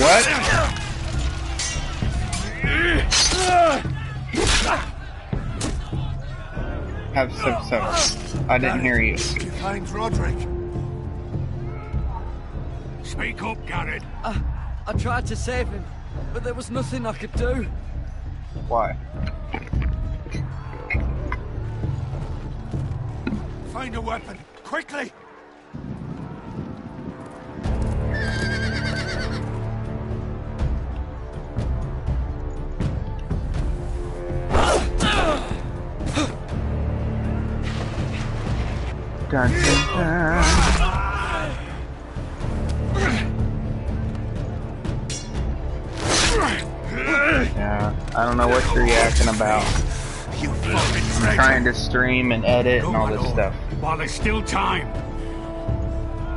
What? Have some. I didn't hear you. You find Roderick? Speak up, Garrett. I tried to save him, but there was nothing I could do. Why? Find a weapon, quickly! Dun, dun, dun. Yeah, I don't know what you're yakking about. You fucking I'm traitor! trying to stream and edit and all this stuff. While there's still time.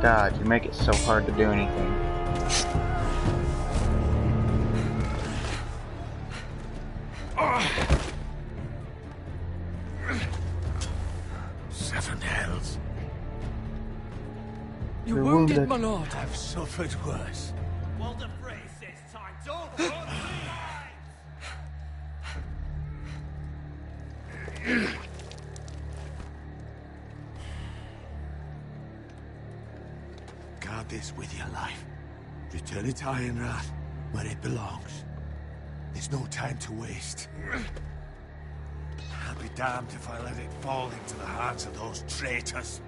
God, you make it so hard to do anything. Seven hells. You're wounded, my lord. I've suffered worse. Well, the phrase says time. Don't run, Guard this with your life. Return it to Ironrath, where it belongs. There's no time to waste. I'll be damned if I let it fall into the hands of those traitors.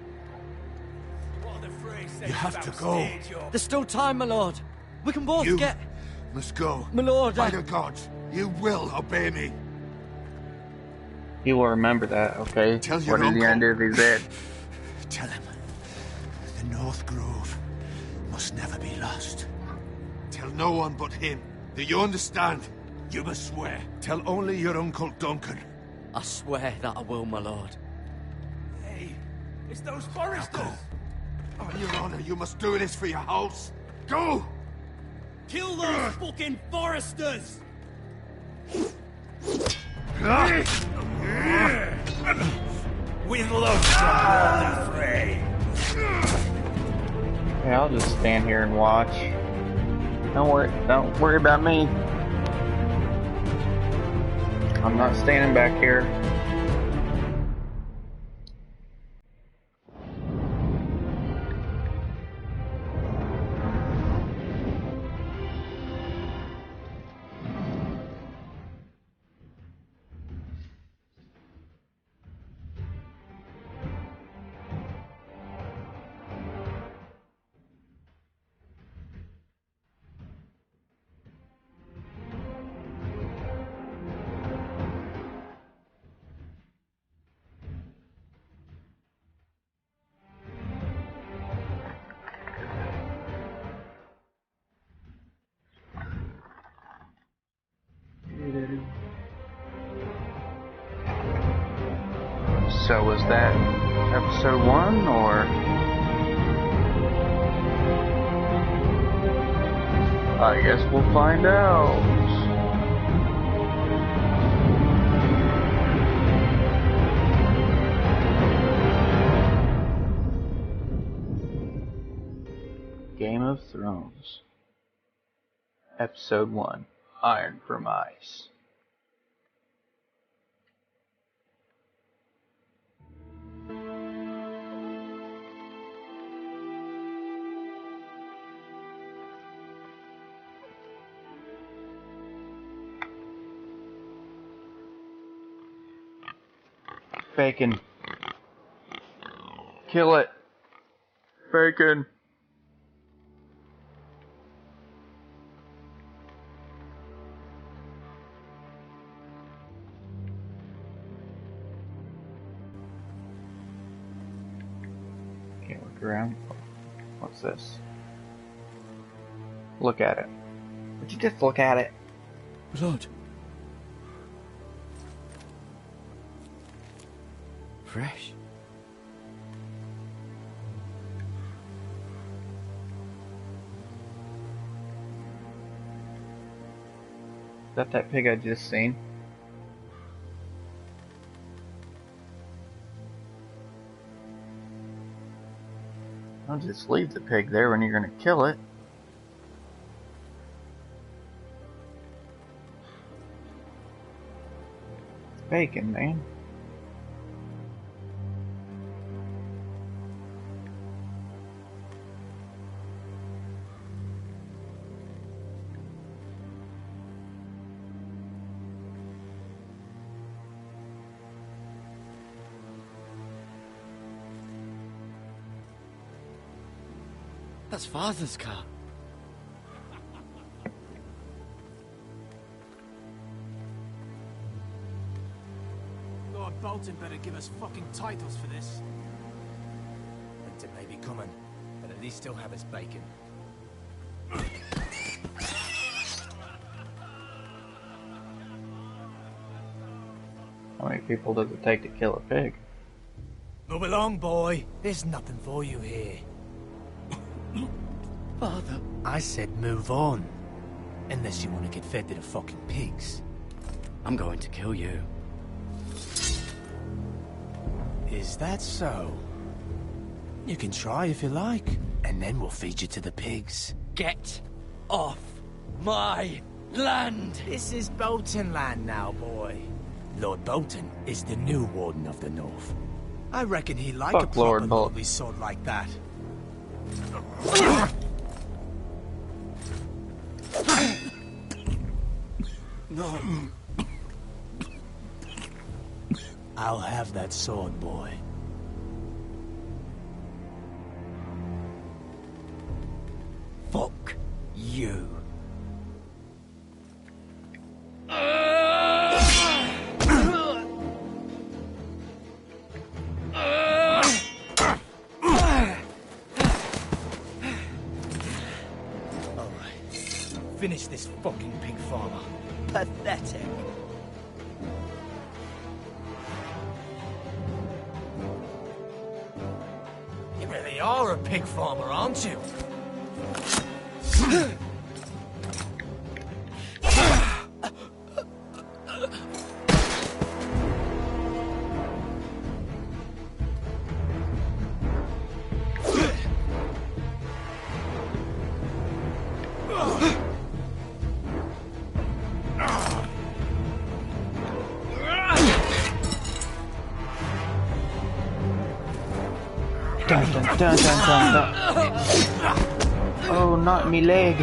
What the phrase says You have to about go. stage, you're- There's still time, my lord. We can both You get... must go. My lord, By the gods, you will obey me. He will remember that, okay? Tell your What is he gonna do if he's dead? Tell him the North Grove must never be lost. Tell no one but him. Do you understand? You must swear. Tell only your Uncle Duncan. I swear that I will, my lord. Hey, it's those Now foresters. go. On your honor, you must do this for your house. Go! Kill those fucking foresters. With love from Lord Frey. Yeah, I'll just stand here and watch. Don't worry about me. I'm not standing back here. So was that episode 1, or? I guess we'll find out. Game of Thrones, Episode 1, Iron from Ice. Bacon. Kill it. Bacon. Okay, look around. What's this? Look at it. Would you just look at it? Blood. Fresh. Is that pig I just seen? Don't just leave the pig there when you're gonna kill it. It's bacon, man. That's Father's car. Lord Bolton better give us fucking titles for this. Winter may be coming, but at least still have his bacon. How many people does it take to kill a pig? Move along, boy. There's nothing for you here. Father. I said move on. Unless you want to get fed to the fucking pigs. I'm going to kill you. Is that so? You can try if you like, and then we'll feed you to the pigs. Get off my land! This is Bolton land now, boy. Lord Bolton is the new Warden of the North. I reckon he like a Fuck proper Lord Bolton. lordly sword like that. No. I'll have that sword, boy. Fuck you. Finish this fucking pig farmer. Pathetic. You really are a pig farmer, aren't you? Dun, dun, dun, dun, dun, dun. Oh, not me leg.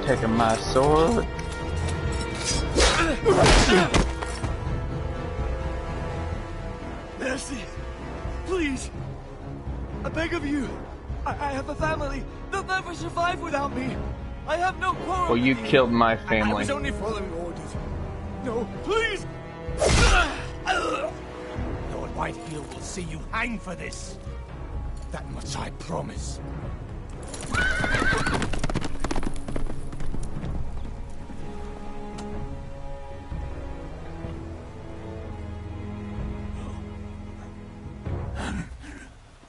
Taking my sword. Mercy. Please. I beg of you. I have a family. They'll never survive without me. I have no quarrel. Well, you killed my I family. was only following orders. No, please. Lord Whitefield will see you hang for this. That much I promise.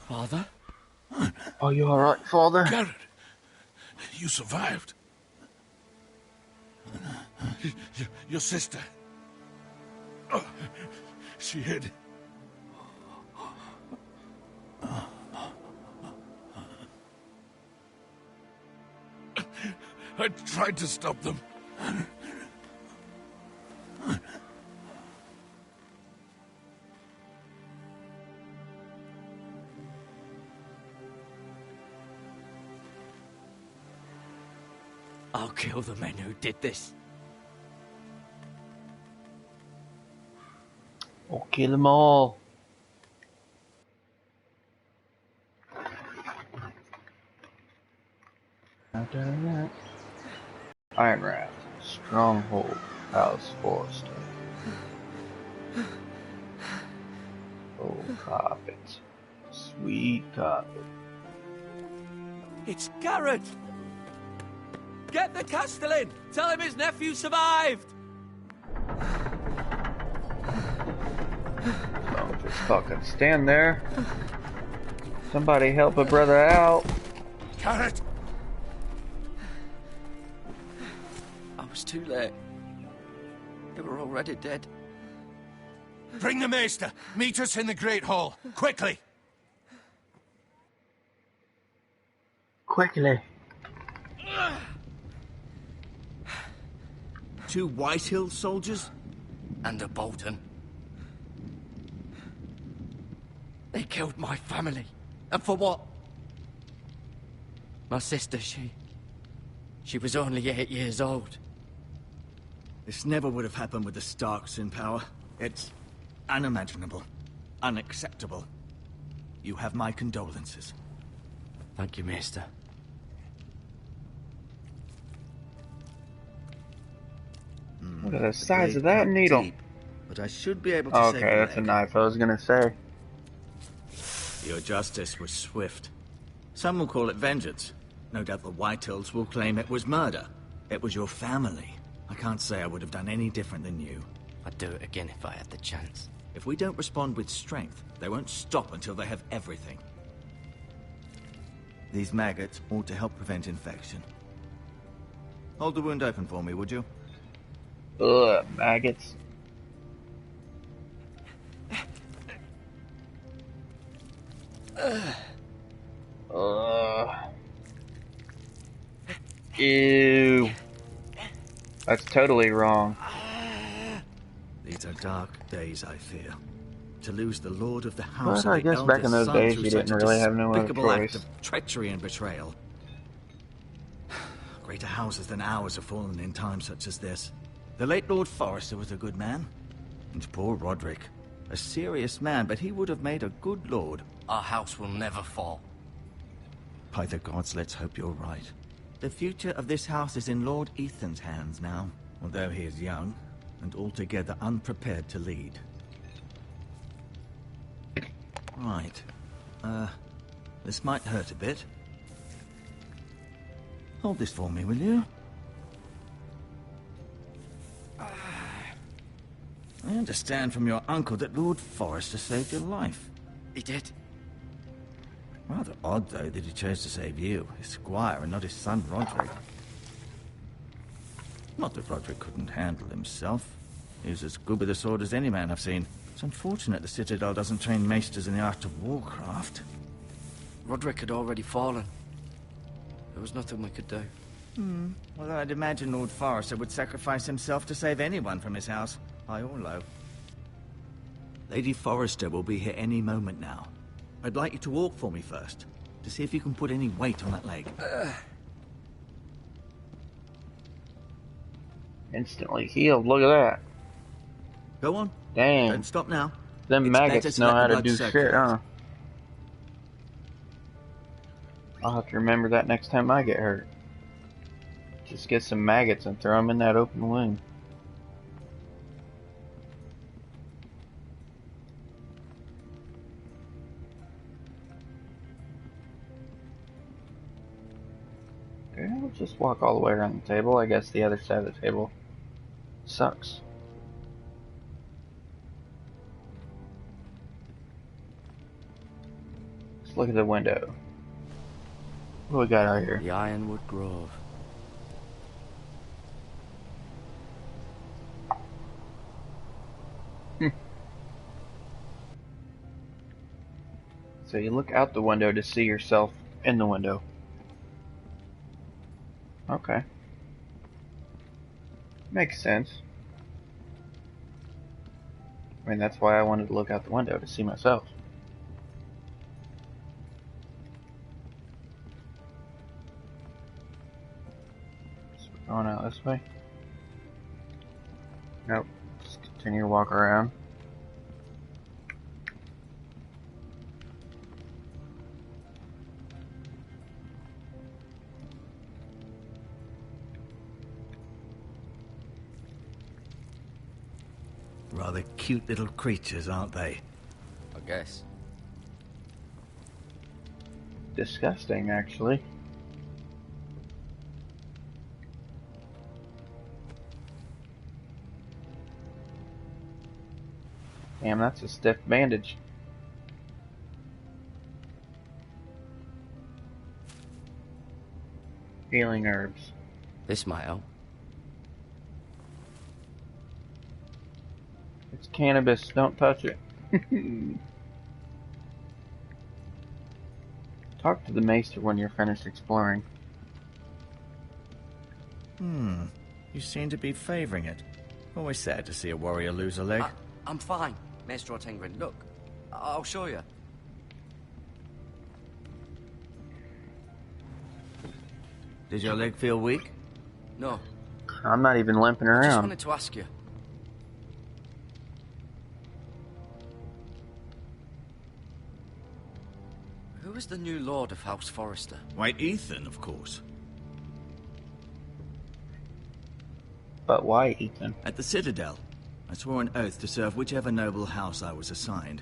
Father? Are you alright, Father? Garrett, you survived. Your sister. Oh, she hid. I tried to stop them. I'll kill the men who did this. Or kill them all. Iron Raft, Stronghold, House Forest. Oh, carpet. Sweet carpet. It's Garrett! Get the Castellan! Tell him his nephew survived! Don't just fucking stand there. Somebody help a brother out. Garrett! I was too late. They were already dead. Bring the Maester. Meet us in the Great Hall. Quickly! Quickly. 2 Whitehill soldiers? And a Bolton. They killed my family. And for what? My sister, she was only 8 years old. This never would have happened with the Starks in power. It's unimaginable. Unacceptable. You have my condolences. Thank you, Maester. Look at the size of that needle. Deep, but I should be able to save Okay, your that's a leg. knife, I was gonna say. Your justice was swift. Some will call it vengeance. No doubt the Whitehills will claim it was murder. It was your family. I can't say I would have done any different than you. I'd do it again if I had the chance. If we don't respond with strength, they won't stop until they have everything. These maggots ought to help prevent infection. Hold the wound open for me, would you? Ugh, maggots. Ew. That's totally wrong. These are dark days, I fear. To lose the lord of the house Well, I and the guess back in eldest those son days through you such didn't a really have no other despicable act choice. of treachery and betrayal. Greater houses than ours have fallen in times such as this. The late Lord Forrester was a good man. And poor Roderick. A serious man, but he would have made a good lord. Our house will never fall. By the gods, let's hope you're right. The future of this house is in Lord Ethan's hands now, although he is young and altogether unprepared to lead. Right. This might hurt a bit. Hold this for me, will you? I understand from your uncle that Lord Forrester saved your life. He did. Rather odd, though, that he chose to save you, his squire, and not his son, Roderick. Not that Roderick couldn't handle himself. He was as good with a sword as any man I've seen. It's unfortunate the Citadel doesn't train maesters in the art of warcraft. Roderick had already fallen. There was nothing we could do. Well, I'd imagine Lord Forrester would sacrifice himself to save anyone from his house, high or low. Lady Forrester will be here any moment now. I'd like you to walk for me first, to see if you can put any weight on that leg. Instantly healed, look at that. Go on. Dang. Don't stop now. Them It's better maggots to know let the how to blood do circulate. shit, huh? I'll have to remember that next time I get hurt. Just get some maggots and throw them in that open wound. Okay, we'll just walk all the way around the table. I guess the other side of the table sucks. look at the window. What we got out here? The Ironwood Grove. So you look out the window to see yourself in the window. Okay. Makes sense. I mean, that's why I wanted to look out the window, to see myself. So we're going out this way? Nope. Just continue to walk around. Rather cute little creatures, aren't they? I guess. Disgusting, actually. Damn, that's a stiff bandage. Healing herbs. This might help. It's cannabis, don't touch it. Talk to the maester when you're finished exploring. You seem to be favoring it. Always sad to see a warrior lose a leg. I'm fine, Maester Ortengrin. Look, I'll show you. Did your leg feel weak? No, I'm not even limping I just around. wanted to ask you. Who is the new Lord of House Forrester? Why, Ethan, of course. But why, Ethan? At the Citadel, I swore an oath to serve whichever noble house I was assigned.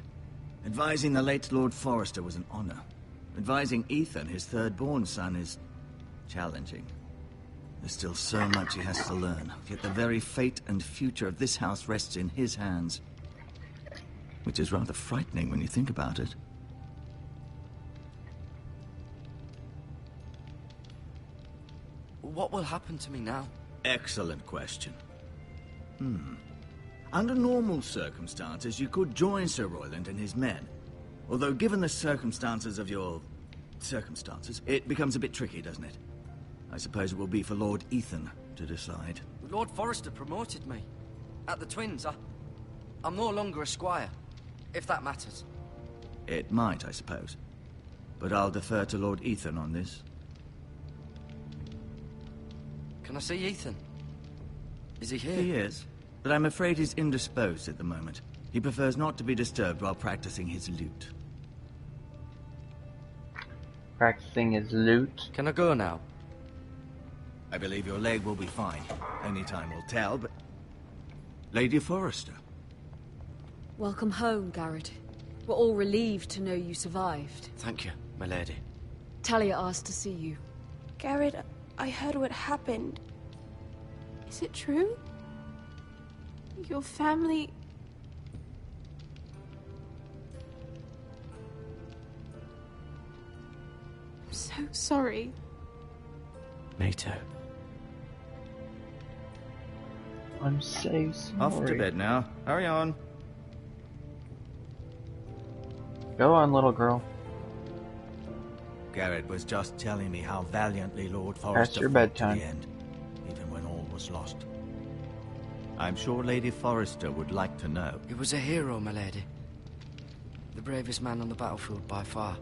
Advising the late Lord Forrester was an honor. Advising Ethan, his third-born son, is challenging. There's still so much he has to learn, yet the very fate and future of this house rests in his hands. Which is rather frightening when you think about it. What will happen to me now? Excellent question. Under normal circumstances, you could join Sir Royland and his men. Although, given the circumstances of your circumstances, it becomes a bit tricky, doesn't it? I suppose it will be for Lord Ethan to decide. Lord Forrester promoted me. At the Twins, I'm no longer a squire, if that matters. It might, I suppose. But I'll defer to Lord Ethan on this. Can I see Ethan? Is he here? He is, but I'm afraid he's indisposed at the moment. He prefers not to be disturbed while practicing his lute. Practicing his lute. Can I go now? I believe your leg will be fine. Only time will tell, but... Lady Forrester. Welcome home, Garrett. We're all relieved to know you survived. Thank you, my lady. Talia asked to see you. Garrett, I heard what happened. Is it true? Your family... I'm so sorry. Me too. I'm so sorry. Off to bed now. Hurry on. Go on, little girl. Garrett was just telling me how valiantly Lord Forrester your fought to bedtime. the end, even when all was lost. I'm sure Lady Forrester would like to know. He was a hero, my lady. The bravest man on the battlefield by far.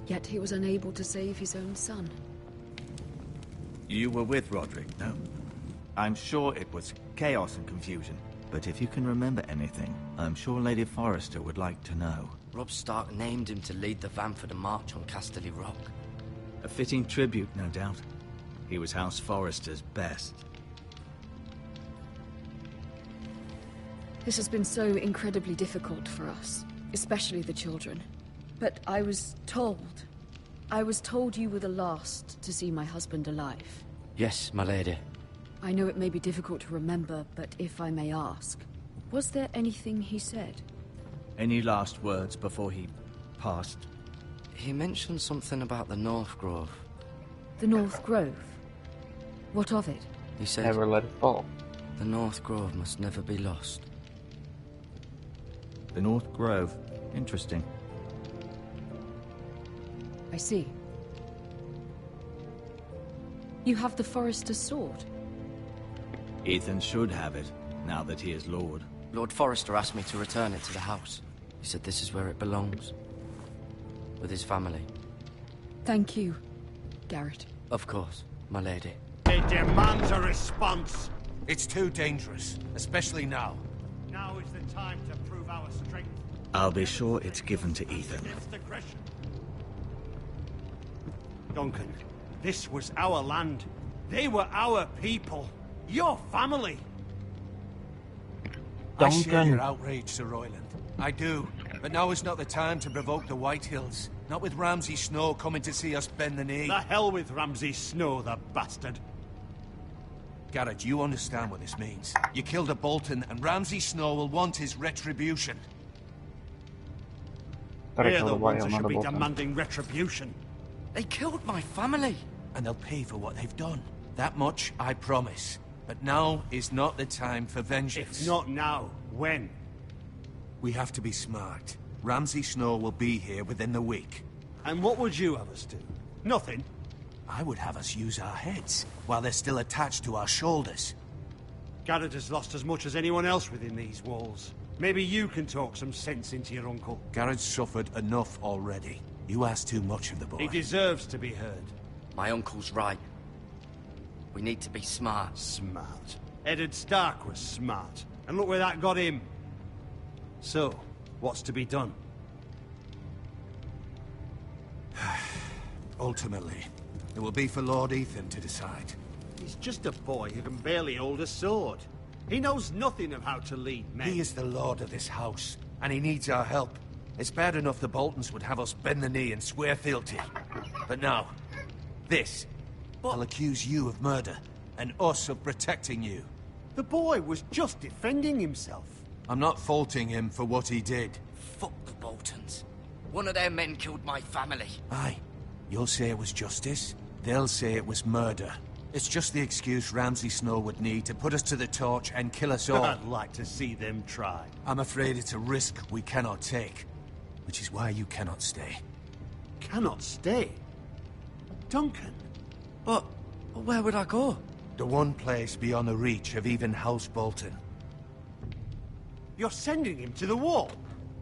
Yet he was unable to save his own son. You were with Roderick, no? I'm sure it was chaos and confusion. But if you can remember anything, I'm sure Lady Forrester would like to know. Robb Stark named him to lead the van for the march on Casterly Rock. A fitting tribute, no doubt. He was House Forrester's best. This has been so incredibly difficult for us, especially the children. But I was told you were the last to see my husband alive. Yes, my lady. I know it may be difficult to remember, but if I may ask, was there anything he said? Any last words before he passed? He mentioned something about the North Grove. The North Grove? What of it? He said Never let it fall. the North Grove must never be lost. The North Grove. Interesting. I see. You have the Forester's sword. Ethan should have it, now that he is Lord. Lord Forrester asked me to return it to the house. He said this is where it belongs. With his family. Thank you, Garrett. Of course, my lady. It demands a response. It's too dangerous, especially now. Now is the time to prove our strength I'll be sure it's given to Ethan. against aggression. Duncan, this was our land. They were our people. Your family. I share Duncan. your outrage, Sir Royland. I do. But now is not the time to provoke the Whitehills. Not with Ramsay Snow coming to see us bend the knee. The hell with Ramsay Snow, the bastard. Garrett, you understand what this means. You killed a Bolton, and Ramsay Snow will want his retribution. Thought I They're killed the a white ones that should be Bolton. demanding retribution. They killed my family! And they'll pay for what they've done. That much, I promise. But now is not the time for vengeance. If not now, when? We have to be smart. Ramsay Snow will be here within the week. And what would you have us do? Nothing. I would have us use our heads, while they're still attached to our shoulders. Garrett has lost as much as anyone else within these walls. Maybe you can talk some sense into your uncle. Garrett's suffered enough already. You ask too much of the boy. He deserves to be heard. My uncle's right. We need to be smart. Smart. Eddard Stark was smart. And look where that got him. So, what's to be done? Ultimately, it will be for Lord Ethan to decide. He's just a boy who can barely hold a sword. He knows nothing of how to lead men. He is the lord of this house, and he needs our help. It's bad enough the Boltons would have us bend the knee and swear fealty. But now, this. I'll accuse you of murder, and us of protecting you. The boy was just defending himself. I'm not faulting him for what he did. Fuck the Boltons. One of their men killed my family. Aye. You'll say it was justice. They'll say it was murder. It's just the excuse Ramsay Snow would need to put us to the torch and kill us all. I'd like to see them try. I'm afraid it's a risk we cannot take. Which is why you cannot stay. Cannot stay. Duncan. But where would I go? The one place beyond the reach of even House Bolton. You're sending him to the wall.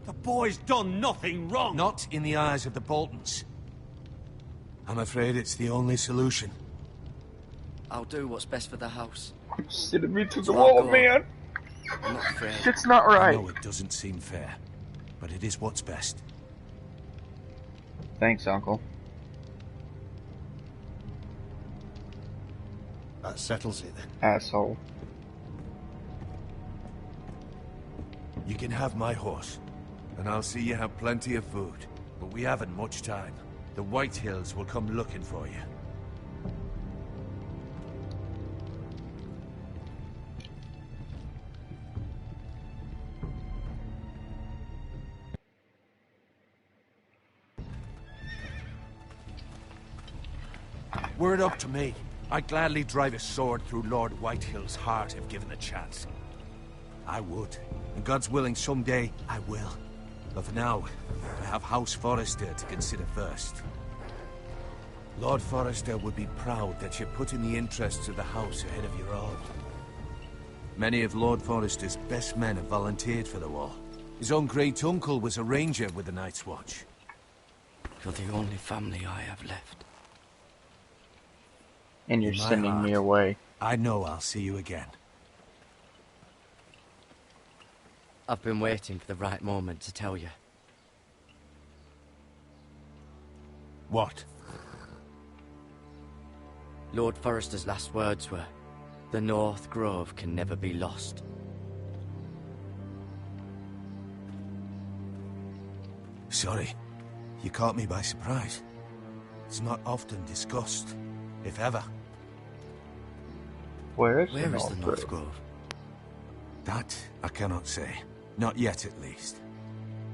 The boy's done nothing wrong. Not in the eyes of the Boltons. I'm afraid it's the only solution. I'll do what's best for the house. Sending me to the So wall, go on. man. I'm not afraid. Shit's not I right. know it doesn't seem fair, but it is what's best. Thanks, Uncle. That settles it then. Asshole. You can have my horse, and I'll see you have plenty of food. But we haven't much time. The Whitehills will come looking for you. Were it up to me, I'd gladly drive a sword through Lord Whitehill's heart if given the chance. I would. And God's willing, someday I will. But for now, I have House Forrester to consider first. Lord Forrester would be proud that you're putting the interests of the house ahead of your own. Many of Lord Forrester's best men have volunteered for the war. His own great-uncle was a ranger with the Night's Watch. You're the only family I have left. And you're In my sending me heart. away. I know I'll see you again. I've been waiting for the right moment to tell you. What? Lord Forrester's last words were, "The North Grove can never be lost." Sorry. You caught me by surprise. It's not often discussed, if ever. Where is Where the is the North North Grove? Grove? That I cannot say. Not yet, at least.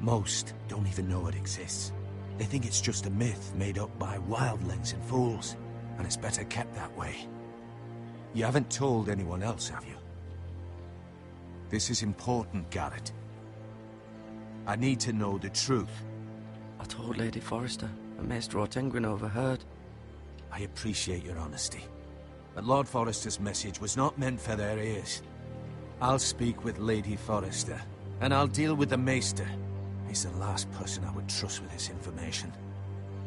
Most don't even know it exists. They think it's just a myth made up by wildlings and fools, and it's better kept that way. You haven't told anyone else, have you? This is important, Garrett. I need to know the truth. I told Lady Forrester, and Maester Ortengrin overheard. I appreciate your honesty, but Lord Forrester's message was not meant for their ears. I'll speak with Lady Forrester, and I'll deal with the Maester. He's the last person I would trust with this information.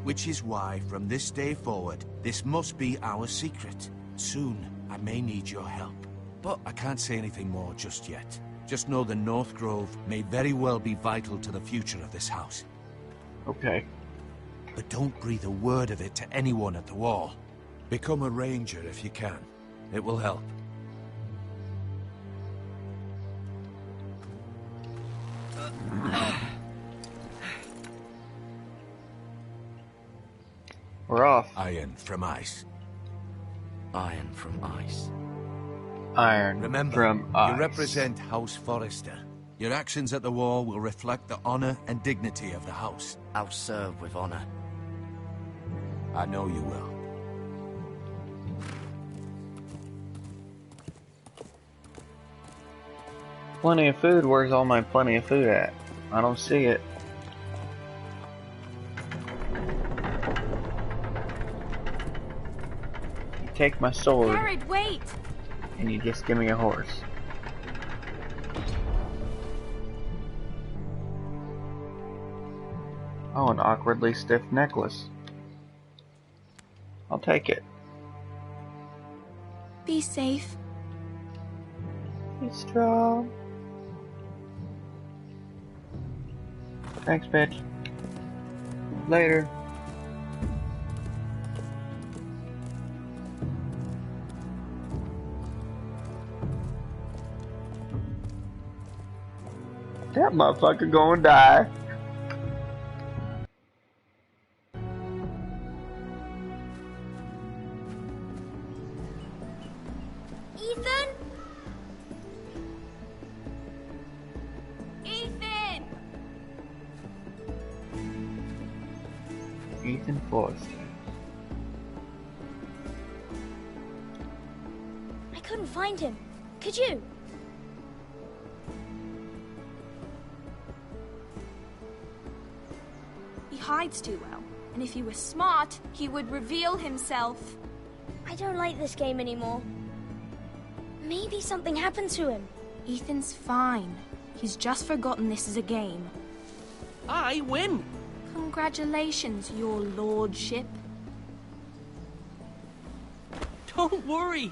Which is why, from this day forward, this must be our secret. Soon, I may need your help. But I can't say anything more just yet. Just know the North Grove may very well be vital to the future of this house. Okay. But don't breathe a word of it to anyone at the Wall. Become a ranger if you can. It will help. We're off. Iron from ice. Iron from ice. Iron Remember, from ice. you represent House Forrester. Your actions at the Wall will reflect the honor and dignity of the house. I'll serve with honor. I know you will. Plenty of food. Where's all my plenty of food at? I don't see it. You take my sword. Garrett, wait! And you just give me a horse. Oh, an awkwardly stiff necklace. I'll take it. Be safe. Be strong. Thanks, bitch. Later. That motherfucker gonna die. Ethan? Ethan! Ethan Forrester. I couldn't find him. Could you? He hides too well. And if he were smart, he would reveal himself. I don't like this game anymore. Maybe something happened to him. Ethan's fine. He's just forgotten this is a game. I win! Congratulations, your lordship. Don't worry.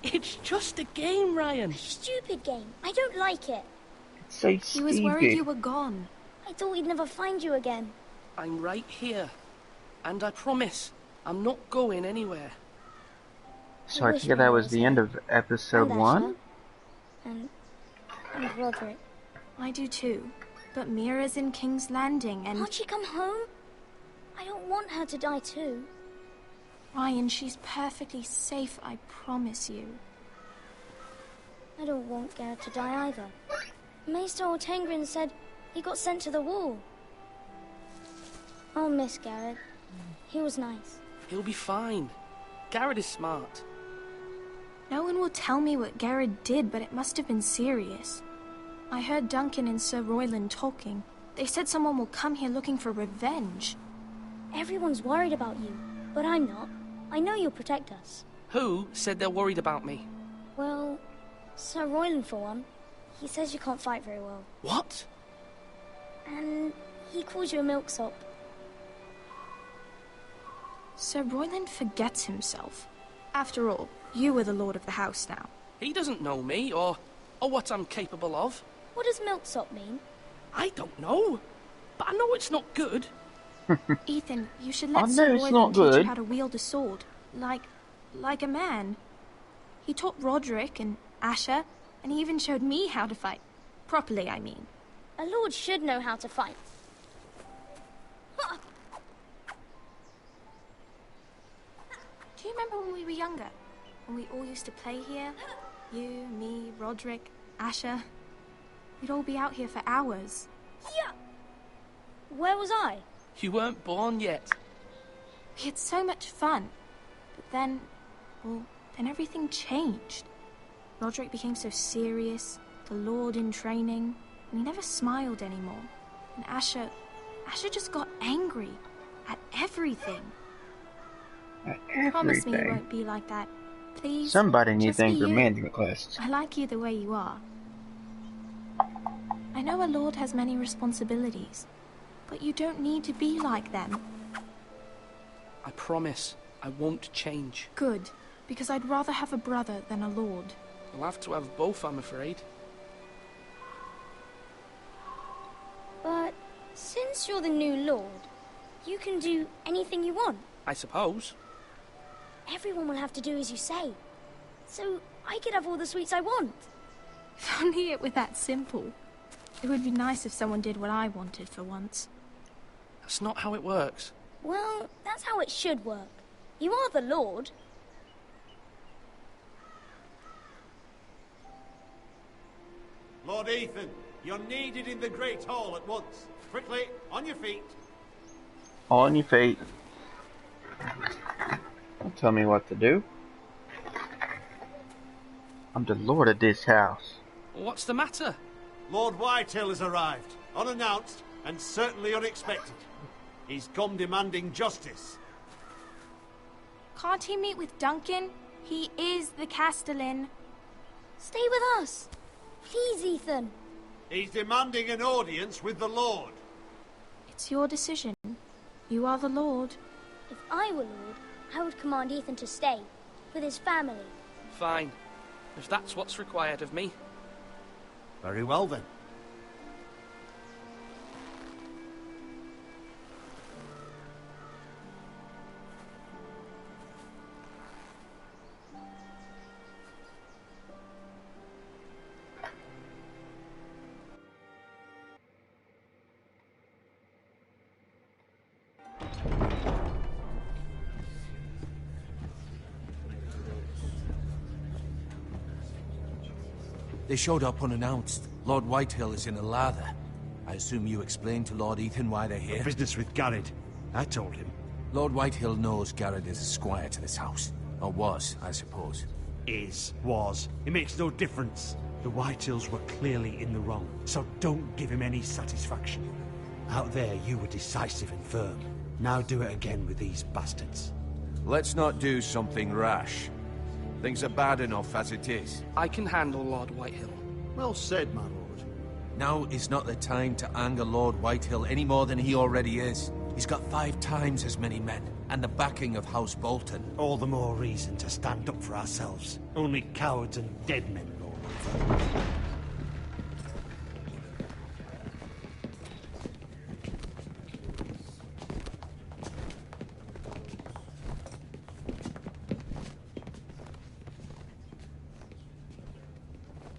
It's just a game, Ryan. Stupid game. I don't like it. Say He was worried you were gone. I thought we'd never find you again. I'm right here. And I promise, I'm not going anywhere. So I think that was the end of episode 1. And Roderick. I do too. But Mira's in King's Landing and... Can't she come home? I don't want her to die too. Ryan, she's perfectly safe, I promise you. I don't want Garrett to die either. Maester Ortengrin said he got sent to the Wall. I'll miss Garrett. He was nice. He'll be fine. Garrett is smart. No one will tell me what Garrett did, but it must have been serious. I heard Duncan and Sir Royland talking. They said someone will come here looking for revenge. Everyone's worried about you, but I'm not. I know you'll protect us. Who said they're worried about me? Well, Sir Royland for one. He says you can't fight very well. What? And he calls you a milksop. Sir Royland forgets himself. After all, you are the lord of the house now. He doesn't know me, or what I'm capable of. What does milksop mean? I don't know, but I know it's not good. Ethan, you should let I know Sir it's Royland not teach you good. how to wield a sword. Like a man. He taught Roderick and Asher, and he even showed me how to fight. Properly, I mean. A lord should know how to fight. Do you remember when we were younger? When we all used to play here? You, me, Roderick, Asher. We'd all be out here for hours. Yeah. Where was I? You weren't born yet. We had so much fun. But then, well, then everything changed. Roderick became so serious, the Lord in training, and he never smiled anymore. And Asher just got angry at everything. Promise me you won't be like that, please. Somebody needs Just be anger you. management classes. I like you the way you are. I know a lord has many responsibilities, but you don't need to be like them. I promise I won't change. Good, because I'd rather have a brother than a lord. I'll have to have both, I'm afraid. But since you're the new lord, you can do anything you want. I suppose. Everyone will have to do as you say. So I could have all the sweets I want. If only it were that simple. It would be nice if someone did what I wanted for once. That's not how it works. Well, that's how it should work. You are the lord. Lord Ethan, you're needed in the Great Hall at once. Quickly, on your feet. On your feet. Don't tell me what to do. I'm the lord of this house. What's the matter? Lord Whitehill has arrived, unannounced and certainly unexpected. He's come demanding justice. Can't he meet with Duncan? He is the Castellan. Stay with us. Please, Ethan. He's demanding an audience with the Lord. It's your decision. You are the lord. If I were lord, I would command Ethan to stay with his family. Fine. If that's what's required of me. Very well then. They showed up unannounced. Lord Whitehill is in a lather. I assume you explained to Lord Ethan why they're here? Business with Garrett. I told him. Lord Whitehill knows Garrett is a squire to this house. Or was, I suppose. Was. It makes no difference. The Whitehills were clearly in the wrong, so don't give him any satisfaction. Out there, you were decisive and firm. Now do it again with these bastards. Let's not do something rash. Things are bad enough as it is. I can handle Lord Whitehill. Well said, my lord. Now is not the time to anger Lord Whitehill any more than he already is. He's got 5 times as many men, and the backing of House Bolton. All the more reason to stand up for ourselves. Only cowards and dead men roll over.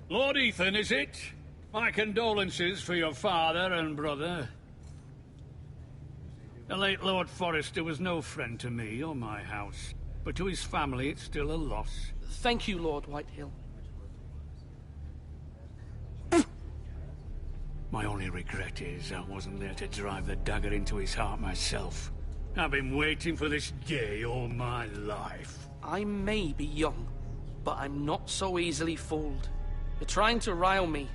Lord Ethan, is it? My condolences for your father and brother. The late Lord Forrester was no friend to me or my house, but to his family it's still a loss. Thank you, Lord Whitehill. My only regret is I wasn't there to drive the dagger into his heart myself. I've been waiting for this day all my life. I may be young, but I'm not so easily fooled. You're trying to rile me,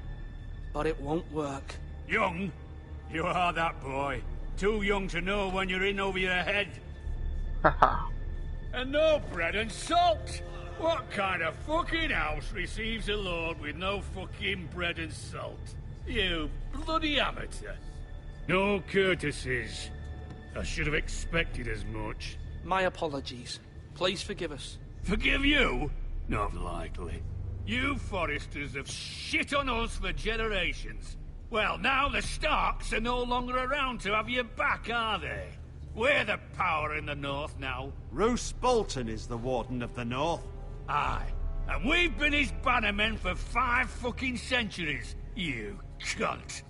but it won't work. Young? You are that boy. Too young to know when you're in over your head. Haha. And no bread and salt! What kind of fucking house receives a lord with no fucking bread and salt? You bloody amateur. No courtesies. I should have expected as much. My apologies. Please forgive us. Forgive you? Not likely. You Forresters have shit on us for generations. Well, now the Starks are no longer around to have your back, are they? We're the power in the north now. Roose Bolton is the Warden of the North. Aye. And we've been his bannermen for 5 fucking centuries, you cunt.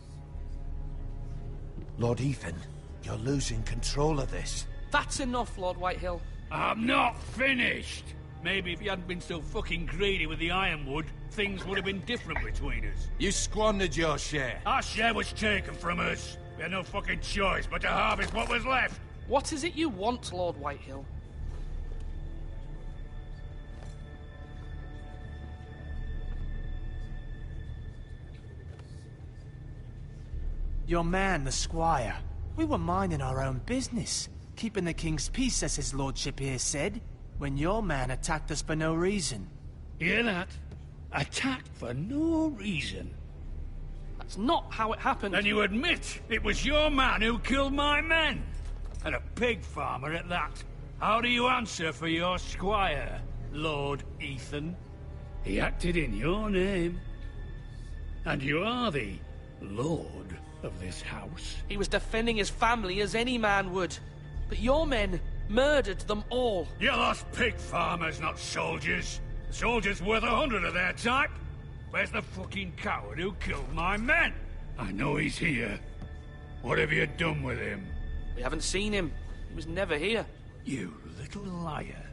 Lord Ethan, you're losing control of this. That's enough, Lord Whitehill. I'm not finished. Maybe if you hadn't been so fucking greedy with the ironwood, things would have been different between us. You squandered your share. Our share was taken from us. We had no fucking choice but to harvest what was left. What is it you want, Lord Whitehill? Your man, the squire. We were minding our own business, keeping the king's peace, as his lordship here said, when your man attacked us for no reason. Hear that? Attacked for no reason. That's not how it happened. Then you admit it was your man who killed my men. And a pig farmer at that. How do you answer for your squire, Lord Ethan? He acted in your name. And you are the lord of this house. He was defending his family as any man would. But your men murdered them all. You lost pig farmers, not soldiers. The soldiers worth 100 of their type. Where's the fucking coward who killed my men? I know he's here. What have you done with him? We haven't seen him. He was never here. You little liar.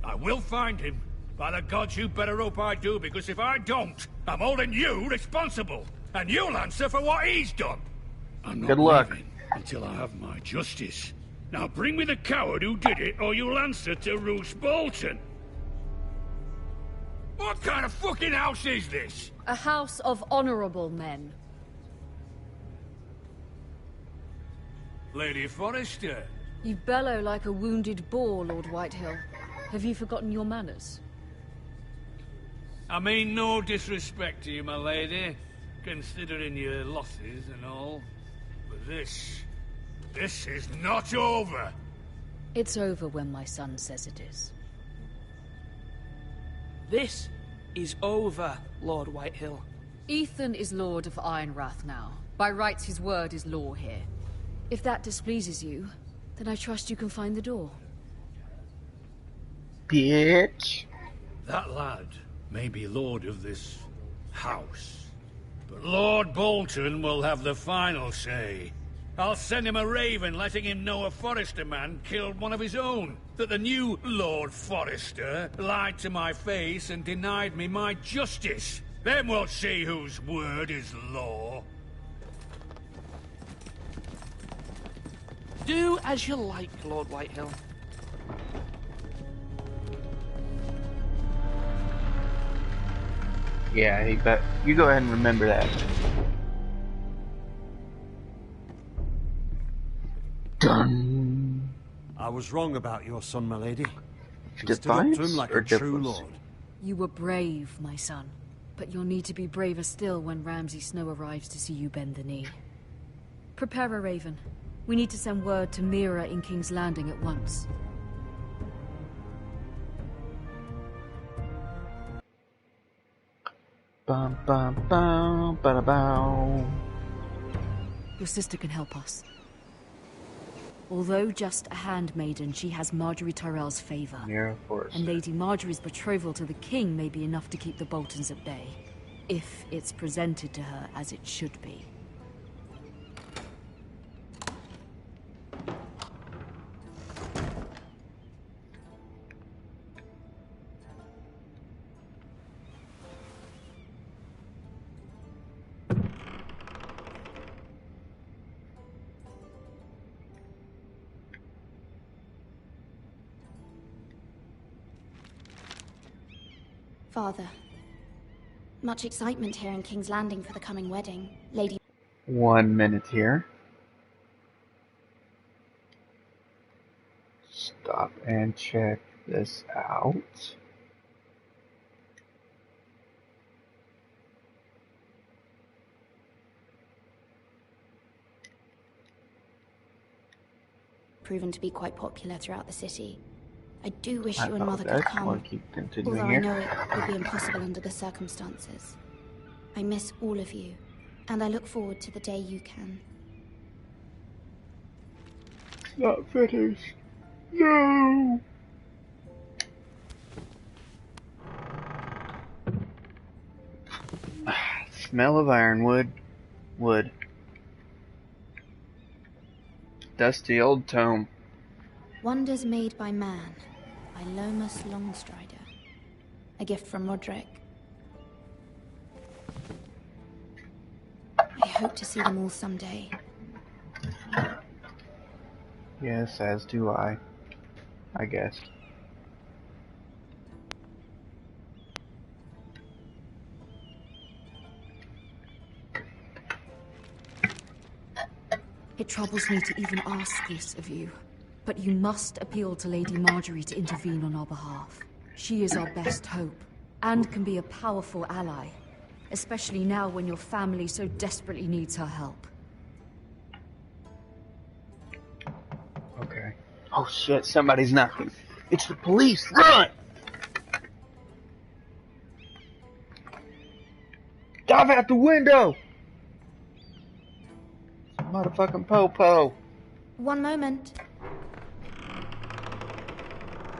I will find him. By the gods, you better hope I do, because if I don't, I'm holding you responsible. And you'll answer for what he's done. I'm not Good luck. leaving until I have my justice. Now bring me the coward who did it, or you'll answer to Roose Bolton. What kind of fucking house is this? A house of honorable men. Lady Forrester. You bellow like a wounded boar, Lord Whitehill. Have you forgotten your manners? I mean no disrespect to you, my lady, considering your losses and all. But this is not over. It's over when my son says it is. This is over, Lord Whitehill. Ethan is Lord of Ironrath now. By rights, his word is law here. If that displeases you, then I trust you can find the door. Bitch. That lad may be lord of this house, but Lord Bolton will have the final say. I'll send him a raven letting him know a Forrester man killed one of his own. That the new Lord Forrester lied to my face and denied me my justice. Then we'll see whose word is law. Do as you like, Lord Whitehill. Yeah, he bet. You go ahead and remember that. Done. I was wrong about your son, my lady. You stood up Defiance to him like or a true difference? lord. You were brave, my son. But you'll need to be braver still when Ramsay Snow arrives to see you bend the knee. Prepare a raven. We need to send word to Mira in King's Landing at once. Bum bum bum ba da bow. Your sister can help us. Although just a handmaiden, she has Marjorie Tyrell's favor. Mira Forrester. And Lady Marjorie's betrothal to the king may be enough to keep the Boltons at bay. If it's presented to her as it should be. Father, much excitement here in King's Landing for the coming wedding. Lady... 1 minute here. Stop and check this out. proven to be quite popular throughout the city. I do wish I you and Mother could apologize. come, Want to keep continuing although I here? know it would be impossible under the circumstances. I miss all of you, and I look forward to the day you can. Not finished. No! Smell of ironwood. Wood. Dusty old tome. Wonders Made by Man, by Lomas Longstrider. A gift from Roderick. I hope to see them all someday. Yes, as do I guess. It troubles me to even ask this of you, but you must appeal to Lady Marjorie to intervene on our behalf. She is our best hope, and can be a powerful ally, especially now when your family so desperately needs her help. Okay. Oh shit, somebody's knocking. It's the police! Run! Dive out the window! Motherfucking po-po. One moment.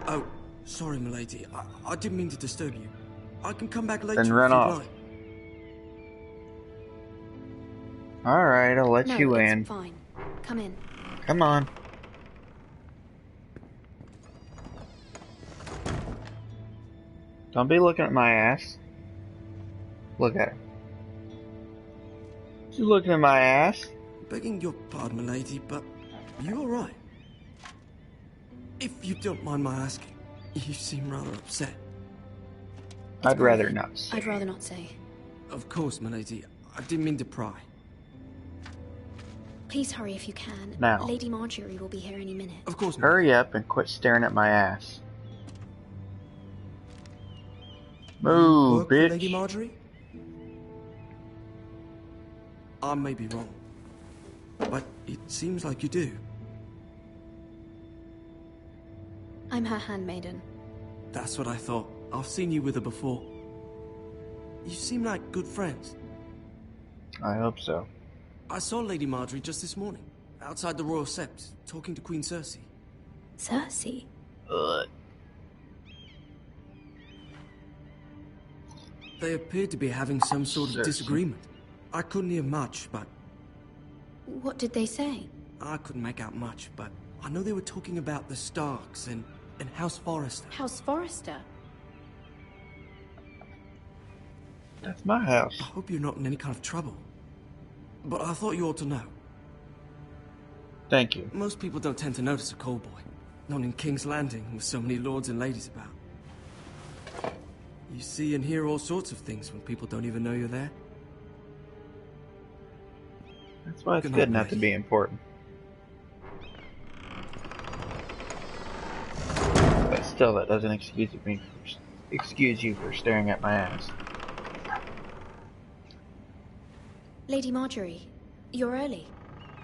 Oh, sorry, milady. I didn't mean to disturb you. I can come back later Then run if you'd off. like. Alright, I'll let No, you it's in. fine. Come in. Come on. Don't be looking at my ass. Look at her. She's looking at my ass. Begging your pardon, milady, but you alright? If you don't mind my asking, you seem rather upset. I'd rather not say. I'd rather not say. Of course, milady. I didn't mean to pry. Please hurry if you can. Now. Lady Marjorie will be here any minute. Of course, Hurry up and quit staring at my ass. Move, Work for bitch. Lady Marjorie? I may be wrong, but it seems like you do. I'm her handmaiden. That's what I thought. I've seen you with her before. You seem like good friends. I hope so. I saw Lady Marjorie just this morning, outside the Royal Sept, talking to Queen Cersei. Cersei? They appeared to be having some sort of Cersei. disagreement. I couldn't hear much, but What did they say? I couldn't make out much, but I know they were talking about the Starks and House Forrester. House Forrester? That's my house. I hope you're not in any kind of trouble. But I thought you ought to know. Thank you. Most people don't tend to notice a call boy. Not in King's Landing, with so many lords and ladies about. You see and hear all sorts of things when people don't even know you're there. That's why it's Good good night, not to be important. But still, that doesn't excuse you for staring at my ass. Lady Marjorie, you're early.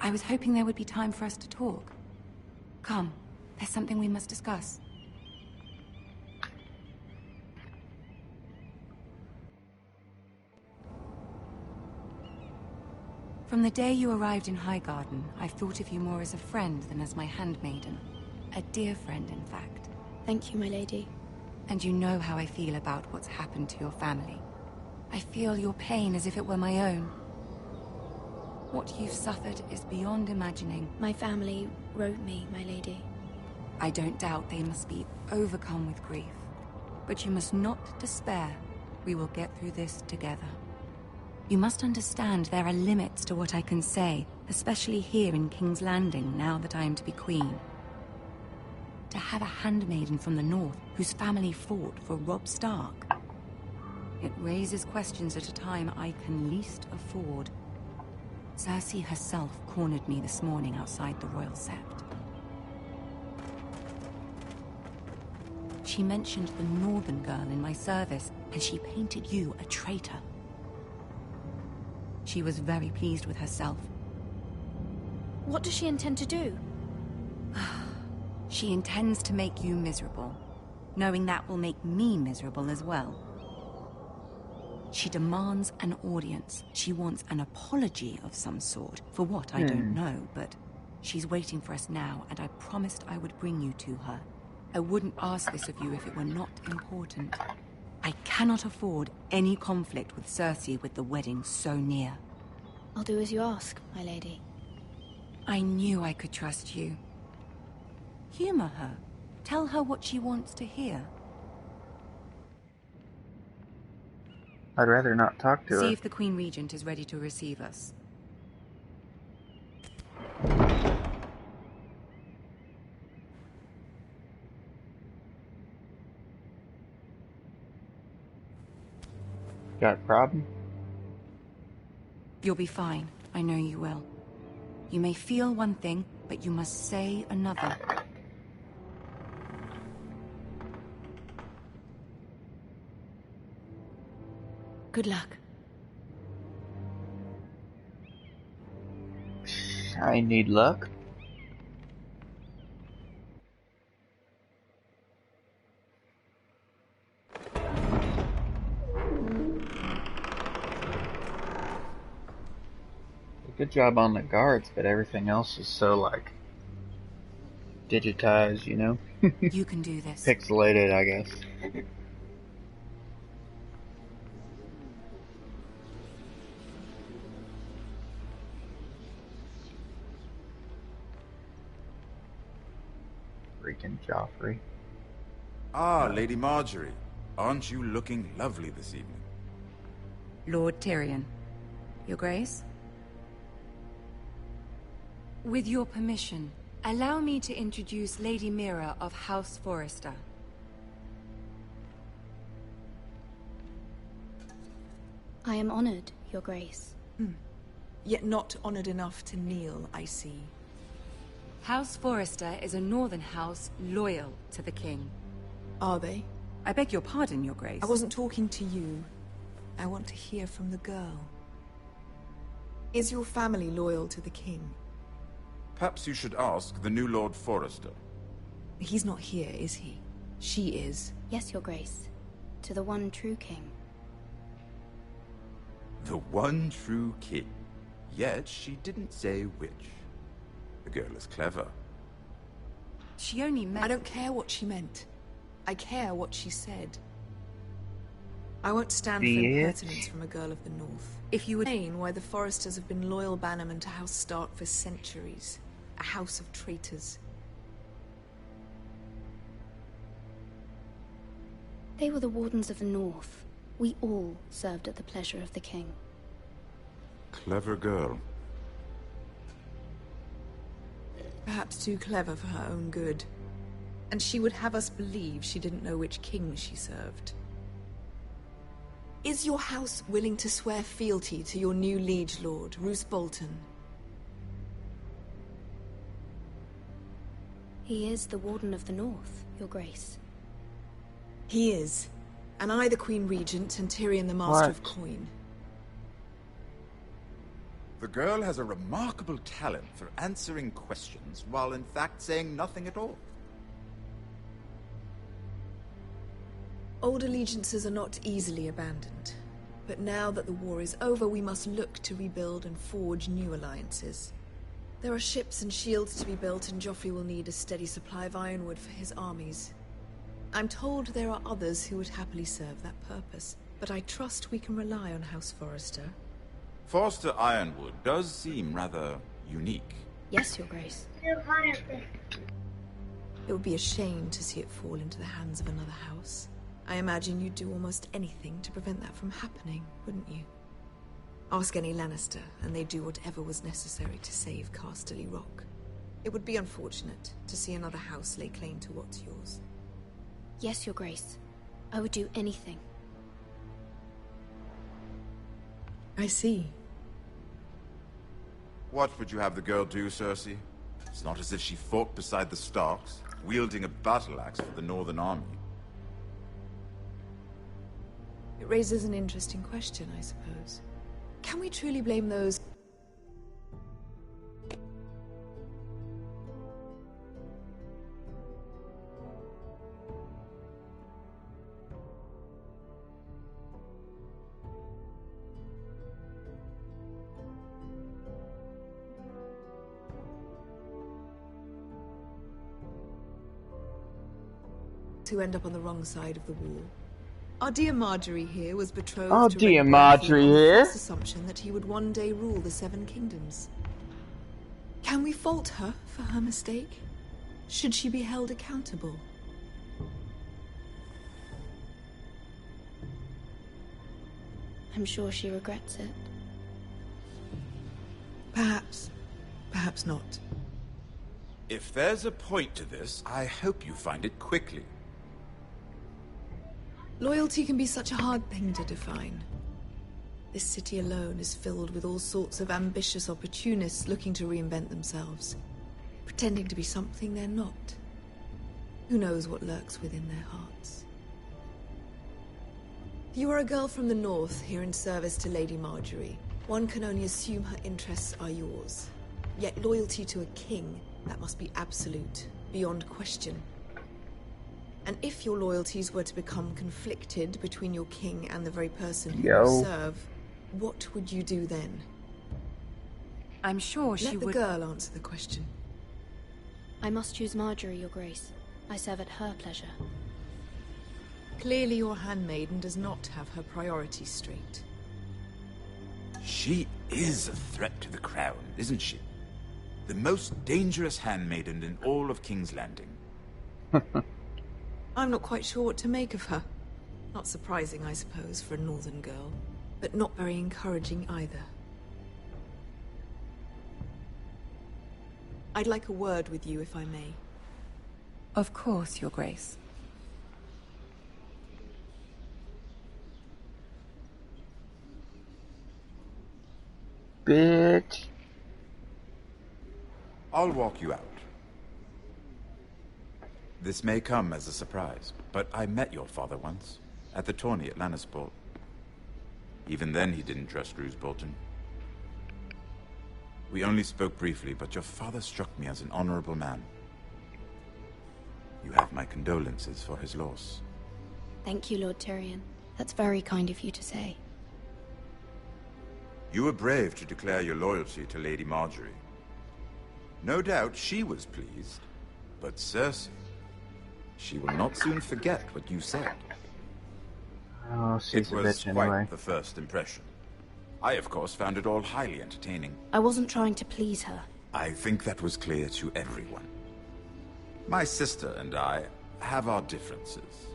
I was hoping there would be time for us to talk. Come, there's something we must discuss. From the day you arrived in Highgarden, I've thought of you more as a friend than as my handmaiden. A dear friend, in fact. Thank you, my lady. And you know how I feel about what's happened to your family. I feel your pain as if it were my own. What you've suffered is beyond imagining. My family wrote me, my lady. I don't doubt they must be overcome with grief. But you must not despair. We will get through this together. You must understand there are limits to what I can say, especially here in King's Landing, now that I am to be queen. To have a handmaiden from the north whose family fought for Robb Stark. It raises questions at a time I can least afford. Cersei herself cornered me this morning outside the Royal Sept. She mentioned the northern girl in my service, and she painted you a traitor. She was very pleased with herself. What does she intend to do? She intends to make you miserable, knowing that will make me miserable as well. She demands an audience. She wants an apology of some sort. For what, I don't know, but she's waiting for us now, and I promised I would bring you to her. I wouldn't ask this of you if it were not important. I cannot afford any conflict with Cersei with the wedding so near. I'll do as you ask, my lady. I knew I could trust you. Humor her. Tell her what she wants to hear. I'd rather not talk to her. See if the Queen Regent is ready to receive us. Got a problem? You'll be fine. I know you will. You may feel one thing, but you must say another. Good luck. I need luck. Good job on the guards, but everything else is so, like, digitized, you know? You can do this. Pixelated, I guess. Freaking Joffrey. Ah, Lady Marjorie. Aren't you looking lovely this evening? Lord Tyrion. Your Grace? With your permission, allow me to introduce Lady Mira of House Forrester. I am honored, Your Grace. Yet not honored enough to kneel, I see. House Forrester is a northern house loyal to the king. Are they? I beg your pardon, Your Grace. I wasn't talking to you. I want to hear from the girl. Is your family loyal to the king? Perhaps you should ask the new Lord Forrester. He's not here, is he? She is. Yes, Your Grace. To the one true king. The one true king. Yet she didn't say which. The girl is clever. She only meant... I don't care what she meant. I care what she said. I won't stand for impertinence from a girl of the North. If you would explain why the Forresters have been loyal bannermen to House Stark for centuries. A house of traitors. They were the Wardens of the North. We all served at the pleasure of the king. Clever girl. Perhaps too clever for her own good. And she would have us believe she didn't know which king she served. Is your house willing to swear fealty to your new liege lord, Roose Bolton? He is the Warden of the North, Your Grace. He is. And I the Queen Regent and Tyrion the Master of Coin. The girl has a remarkable talent for answering questions while in fact saying nothing at all. Old allegiances are not easily abandoned. But now that the war is over, we must look to rebuild and forge new alliances. There are ships and shields to be built, and Joffrey will need a steady supply of ironwood for his armies. I'm told there are others who would happily serve that purpose, but I trust we can rely on House Forrester. Forrester Ironwood does seem rather unique. Yes, Your Grace. It would be a shame to see it fall into the hands of another house. I imagine you'd do almost anything to prevent that from happening, wouldn't you? Ask any Lannister, and they'd do whatever was necessary to save Casterly Rock. It would be unfortunate to see another house lay claim to what's yours. Yes, Your Grace. I would do anything. I see. What would you have the girl do, Cersei? It's not as if she fought beside the Starks, wielding a battle axe for the Northern Army. It raises an interesting question, I suppose. Can we truly blame those... who end up on the wrong side of the wall? Our dear Marjorie here was betrothed to dear Red Marjorie Baratheon on the here. false assumption that he would one day rule the Seven Kingdoms. Can we fault her for her mistake? Should she be held accountable? I'm sure she regrets it. Perhaps. Perhaps not. If there's a point to this, I hope you find it quickly. Loyalty can be such a hard thing to define. This city alone is filled with all sorts of ambitious opportunists looking to reinvent themselves, pretending to be something they're not. Who knows what lurks within their hearts? You are a girl from the north, here in service to Lady Marjorie. One can only assume her interests are yours. Yet loyalty to a king, that must be absolute, beyond question. And if your loyalties were to become conflicted between your king and the very person who you serve, what would you do then? I'm sure she would... Let the girl answer the question. I must choose Marjorie, Your Grace. I serve at her pleasure. Clearly your handmaiden does not have her priorities straight. She is a threat to the crown, isn't she? The most dangerous handmaiden in all of King's Landing. I'm not quite sure what to make of her. Not surprising, I suppose, for a northern girl, but not very encouraging either. I'd like a word with you, if I may. Of course, Your Grace. Bitch. I'll walk you out. This may come as a surprise, but I met your father once, at the tourney at Lannisport. Even then he didn't trust Roose Bolton. We only spoke briefly, but your father struck me as an honorable man. You have my condolences for his loss. Thank you, Lord Tyrion. That's very kind of you to say. You were brave to declare your loyalty to Lady Marjorie. No doubt she was pleased, but Cersei... she will not soon forget what you said. Oh, she's a bitch It was anyway. quite the first impression. I, of course, found it all highly entertaining. I wasn't trying to please her. I think that was clear to everyone. My sister and I have our differences.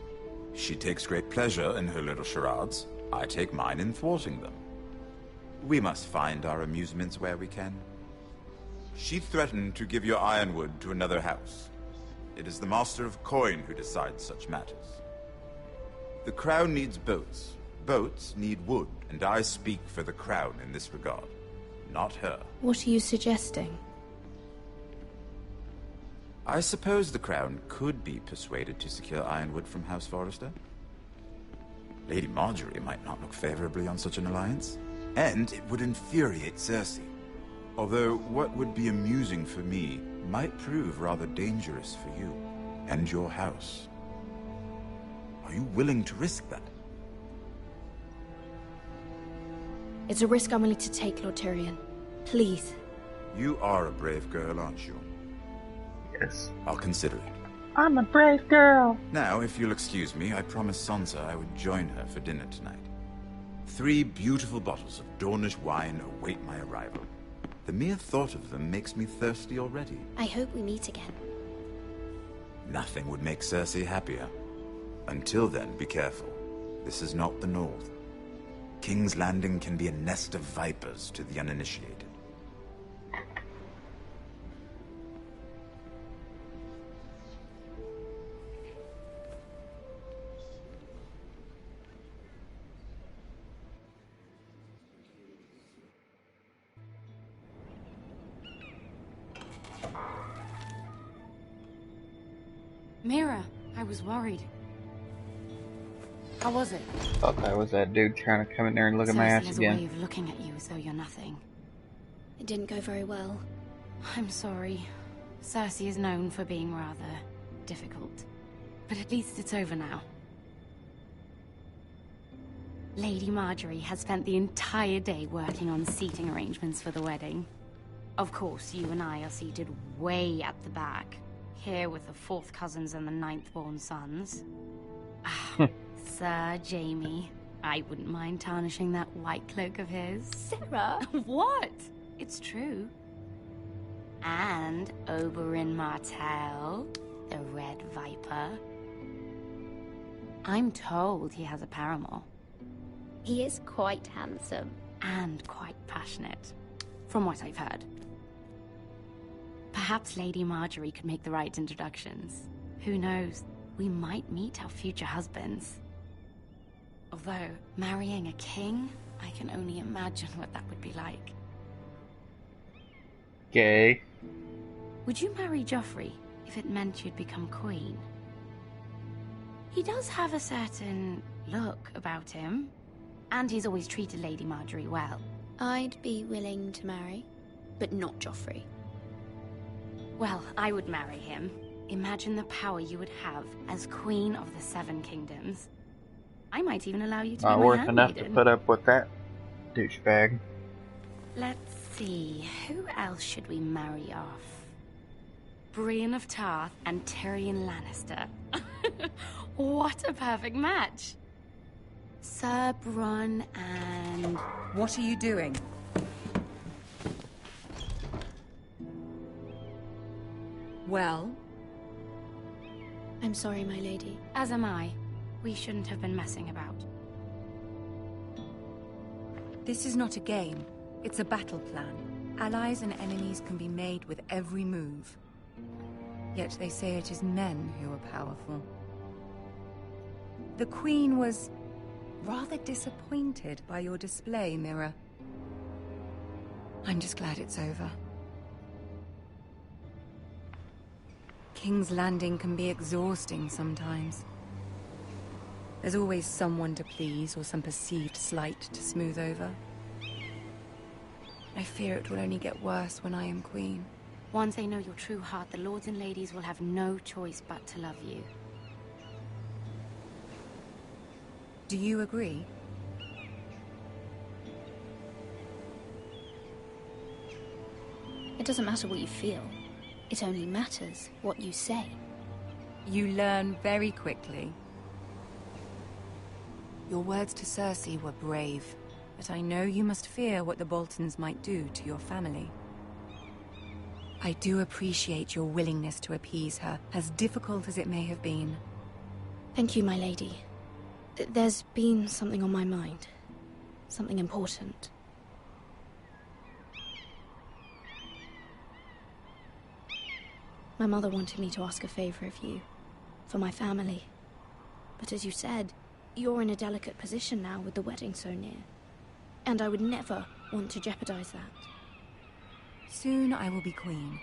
She takes great pleasure in her little charades. I take mine in thwarting them. We must find our amusements where we can. She threatened to give your ironwood to another house. It is the Master of Coin who decides such matters. The Crown needs boats. Boats need wood, and I speak for the Crown in this regard, not her. What are you suggesting? I suppose the Crown could be persuaded to secure ironwood from House Forrester. Lady Marjorie might not look favorably on such an alliance, and it would infuriate Cersei. Although what would be amusing for me might prove rather dangerous for you and your house. Are you willing to risk that? It's a risk I'm willing to take, Lord Tyrion. Please. You are a brave girl, aren't you? Yes. I'll consider it. I'm a brave girl. Now, if you'll excuse me, I promised Sansa I would join her for dinner tonight. 3 beautiful bottles of Dornish wine await my arrival. The mere thought of them makes me thirsty already. I hope we meet again. Nothing would make Cersei happier. Until then, be careful. This is not the North. King's Landing can be a nest of vipers to the uninitiated. Mira, I was worried. How was it? Thought that was that dude trying to come in there and look at my Cersei ass has again. a way of looking at you as though you're nothing. It didn't go very well. I'm sorry. Cersei is known for being rather difficult. But at least it's over now. Lady Marjorie has spent the entire day working on seating arrangements for the wedding. Of course, you and I are seated way at the back. Here with the 4th cousins and the 9th-born sons. Sir Jaime, I wouldn't mind tarnishing that white cloak of his. Sarah! What? It's true. And Oberyn Martell, the Red Viper. I'm told he has a paramour. He is quite handsome. And quite passionate, from what I've heard. Perhaps Lady Marjorie could make the right introductions. Who knows? We might meet our future husbands. Although, marrying a king, I can only imagine what that would be like. Gay. Would you marry Joffrey if it meant you'd become queen? He does have a certain look about him, and he's always treated Lady Marjorie well. I'd be willing to marry, but not Joffrey. Well, I would marry him. Imagine the power you would have as Queen of the Seven Kingdoms. I might even allow you to Not be my worth enough to handmaiden. put up with that douchebag. Let's see, who else should we marry off? Brienne of Tarth and Tyrion Lannister. What a perfect match! Sir Bronn and... What are you doing? Well? I'm sorry, my lady. As am I. We shouldn't have been messing about. This is not a game. It's a battle plan. Allies and enemies can be made with every move. Yet they say it is men who are powerful. The Queen was rather disappointed by your display, Mira. I'm just glad it's over. King's Landing can be exhausting sometimes. There's always someone to please or some perceived slight to smooth over. I fear it will only get worse when I am queen. Once they know your true heart, the lords and ladies will have no choice but to love you. Do you agree? It doesn't matter what you feel. It only matters what you say. You learn very quickly. Your words to Cersei were brave, but I know you must fear what the Boltons might do to your family. I do appreciate your willingness to appease her, as difficult as it may have been. Thank you, my lady. There's been something on my mind. Something important. My mother wanted me to ask a favor of you, for my family. But as you said, you're in a delicate position now with the wedding so near. And I would never want to jeopardize that. Soon I will be queen.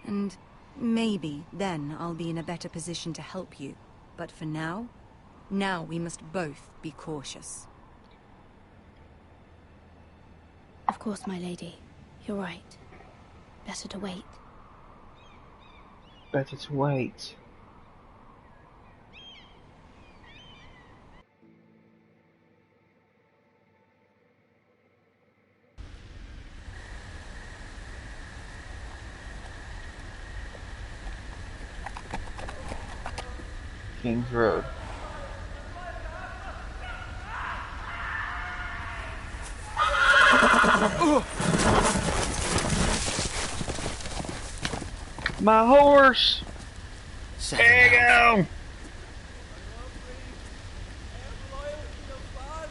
And maybe then I'll be in a better position to help you. But for now we must both be cautious. Of course, my lady. You're right. Better to wait. Better to wait. King's Road. My horse! There you go!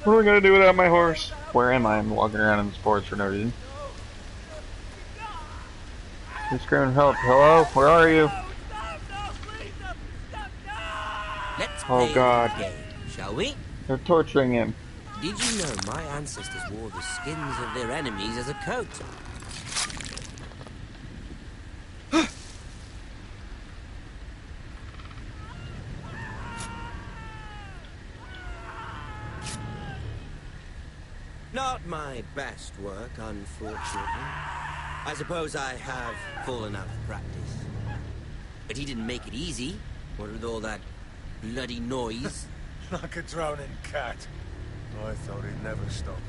What am I gonna do without my horse? Where am I? I'm walking around in this forest for no reason. Who's screaming help? Hello? Where are you? Let's Oh play God. a game, shall we? They're torturing him. Did you know my ancestors wore the skins of their enemies as a coat? Not my best work, unfortunately. I suppose I have fallen out of practice. But he didn't make it easy, what with all that bloody noise. Like a drowning cat. I thought he'd never stop.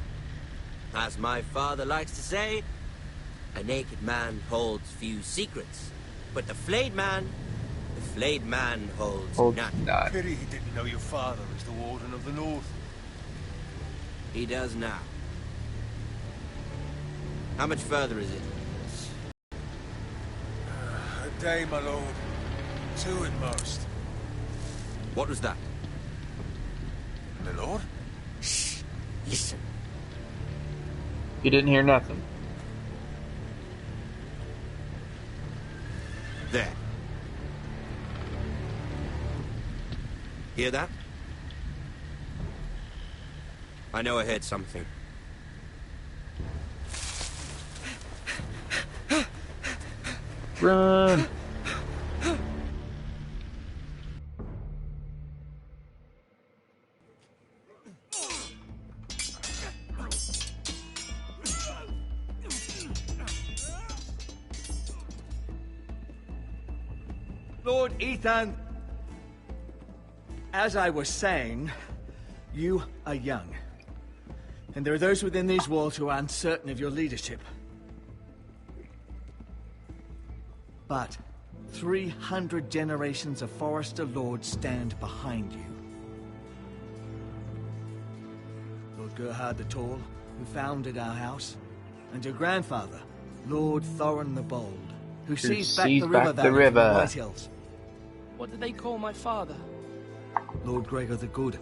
As my father likes to say, a naked man holds few secrets. But the flayed man holds none. Pity he didn't know your father was the Warden of the North. He does now. How much further is it? A day, my lord. 2 at most. What was that? My lord? Shh. Listen. You didn't hear nothing. There. Hear that? I know I heard something. Run! Lord Ethan, as I was saying, you are young. And there are those within these walls who are uncertain of your leadership. But 300 generations of Forrester Lords stand behind you. Lord Gerhard the Tall, who founded our house, and your grandfather, Lord Thorin the Bold, who sees back the river valley from the White Hills. What did they call my father? Lord Gregor the Good.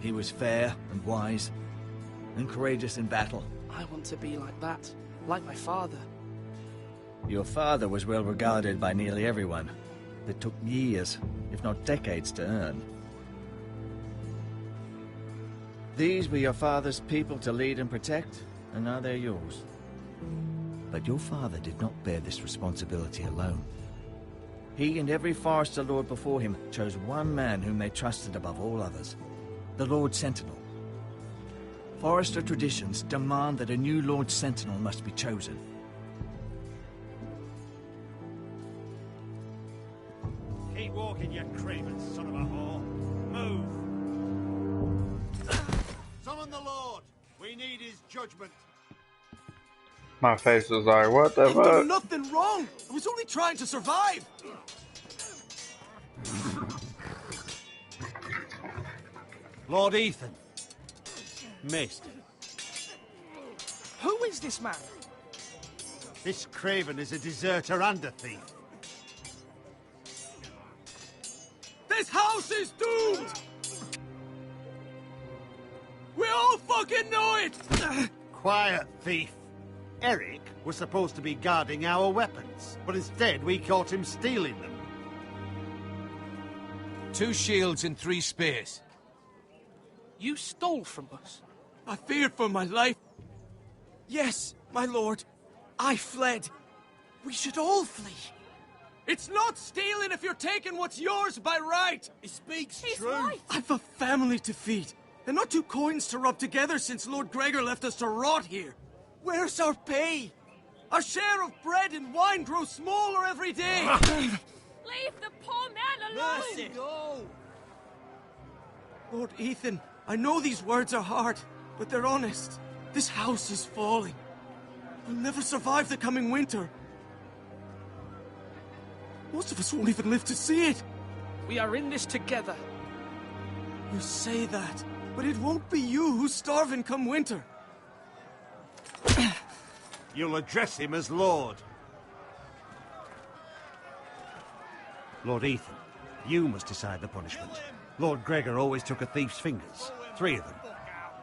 He was fair and wise, and courageous in battle. I want to be like that, like my father. Your father was well regarded by nearly everyone. It took years, if not decades, to earn. These were your father's people to lead and protect, and now they're yours. But your father did not bear this responsibility alone. He and every Forrester Lord before him chose one man whom they trusted above all others, the Lord Sentinel. Forrester traditions demand that a new Lord Sentinel must be chosen. Keep walking, you craven son of a whore. Move! Summon the Lord! We need his judgment. My face was like, what the I've done fuck? nothing wrong! I was only trying to survive! Lord Ethan. Missed. Who is this man? This craven is a deserter and a thief. This house is doomed! We all fucking know it! Quiet, thief. Eric was supposed to be guarding our weapons, but instead we caught him stealing them. 2 shields and 3 spears. You stole from us. I feared for my life. Yes, my lord. I fled. We should all flee. It's not stealing if you're taking what's yours by right. He speaks true. Right. I've a family to feed, and not 2 coins to rub together since Lord Gregor left us to rot here. Where's our pay? Our share of bread and wine grows smaller every day. Leave the poor man alone! Mercy. Go. Lord Ethan, I know these words are hard, but they're honest. This house is falling. We'll never survive the coming winter. Most of us won't even live to see it. We are in this together. You say that, but it won't be you who's starving come winter. You'll address him as Lord. Lord Ethan, you must decide the punishment. Lord Gregor always took a thief's fingers. 3 of them.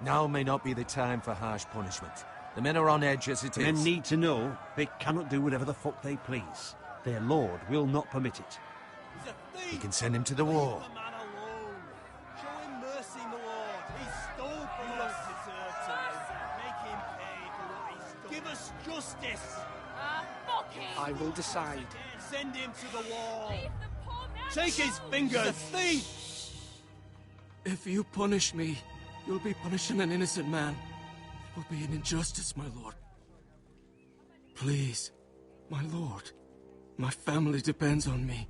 Now may not be the time for harsh punishment. The men are on edge as it is. Men need to know they cannot do whatever the fuck they please. Their lord will not permit it. We can send him to the war. Show him mercy, my lord. He stole from us. Make him pay for what he stole. Give us justice. Fuck him! I will decide. Send him to the wall. Leave the poor man Take his alone. fingers. He's a thief. If you punish me, you'll be punishing an innocent man. It will be an injustice, my lord. Please, my lord. My family depends on me.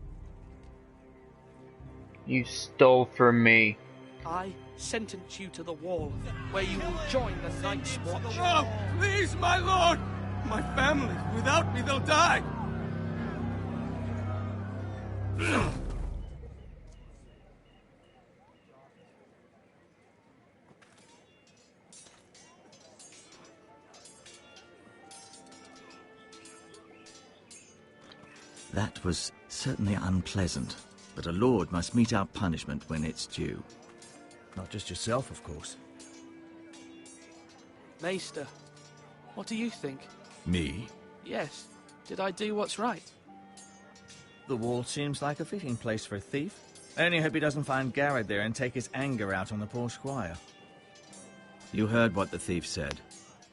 You stole from me. I sentence you to the wall, where you will join the Night's Watch. No! Please, my lord! My family, without me, they'll die! That was certainly unpleasant, but a lord must mete out punishment when it's due. Not just yourself, of course. Maester, what do you think? Me? Yes. Did I do what's right? The wall seems like a fitting place for a thief. I only hope he doesn't find Garrett there and take his anger out on the poor squire. You heard what the thief said.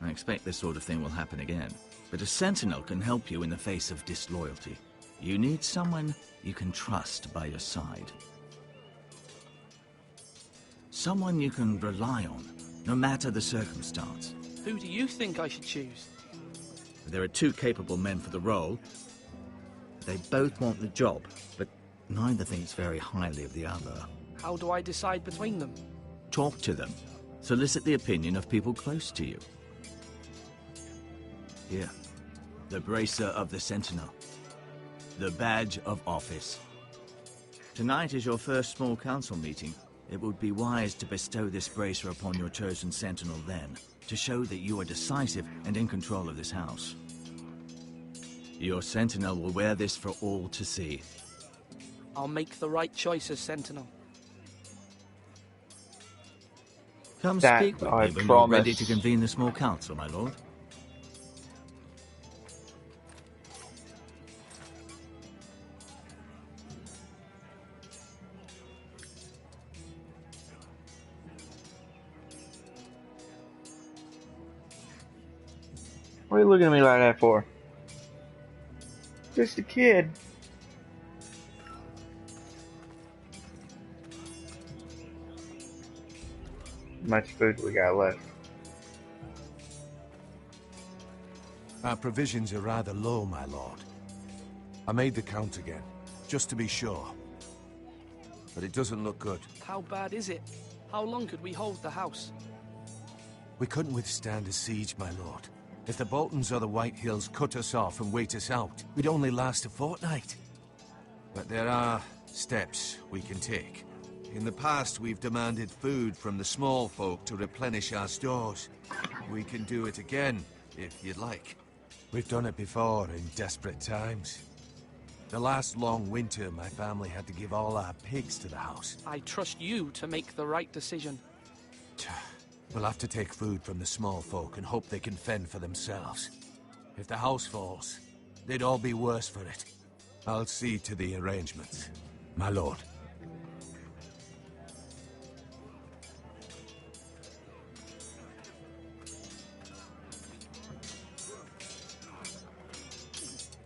I expect this sort of thing will happen again. But a sentinel can help you in the face of disloyalty. You need someone you can trust by your side. Someone you can rely on, no matter the circumstance. Who do you think I should choose? There are two capable men for the role. They both want the job, but neither thinks very highly of the other. How do I decide between them? Talk to them. Solicit the opinion of people close to you. Here, the bracer of the Sentinel. The badge of office. Tonight is your first small council meeting. It would be wise to bestow this bracer upon your chosen Sentinel then, to show that you are decisive and in control of this house. Your Sentinel will wear this for all to see. I'll make the right choice as Sentinel. Come That speak with I me when promise. you're ready to convene the small council, my lord. What are you looking at me like that for? Just a kid. How much food we got left? Our provisions are rather low, my lord. I made the count again, just to be sure. But it doesn't look good. How bad is it? How long could we hold the house? We couldn't withstand a siege, my lord. If the Boltons or the White Hills cut us off and wait us out, we'd only last a fortnight. But there are steps we can take. In the past, we've demanded food from the small folk to replenish our stores. We can do it again, if you'd like. We've done it before in desperate times. The last long winter, my family had to give all our pigs to the house. I trust you to make the right decision. We'll have to take food from the small folk and hope they can fend for themselves. If the house falls, they'd all be worse for it. I'll see to the arrangements, my lord.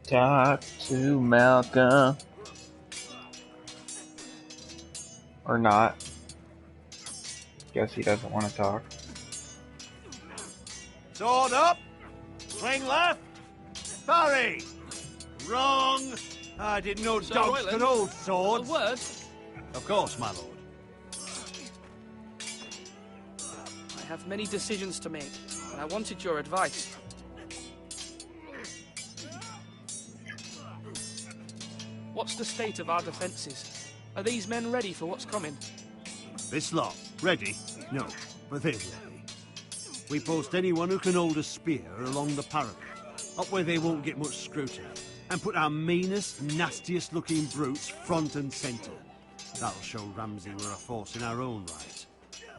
Talk to Malcolm. Or not. Guess he doesn't want to talk. Sword up! Swing left! Parry! Wrong! I didn't know Sir dogs Royland, could hold swords. A word? Of course, my lord. I have many decisions to make, and I wanted your advice. What's the state of our defences? Are these men ready for what's coming? This lot, ready? No, but they're ready. We post anyone who can hold a spear along the parapet, up where they won't get much scrutiny, and put our meanest, nastiest looking brutes front and centre. That'll show Ramsay we're a force in our own right.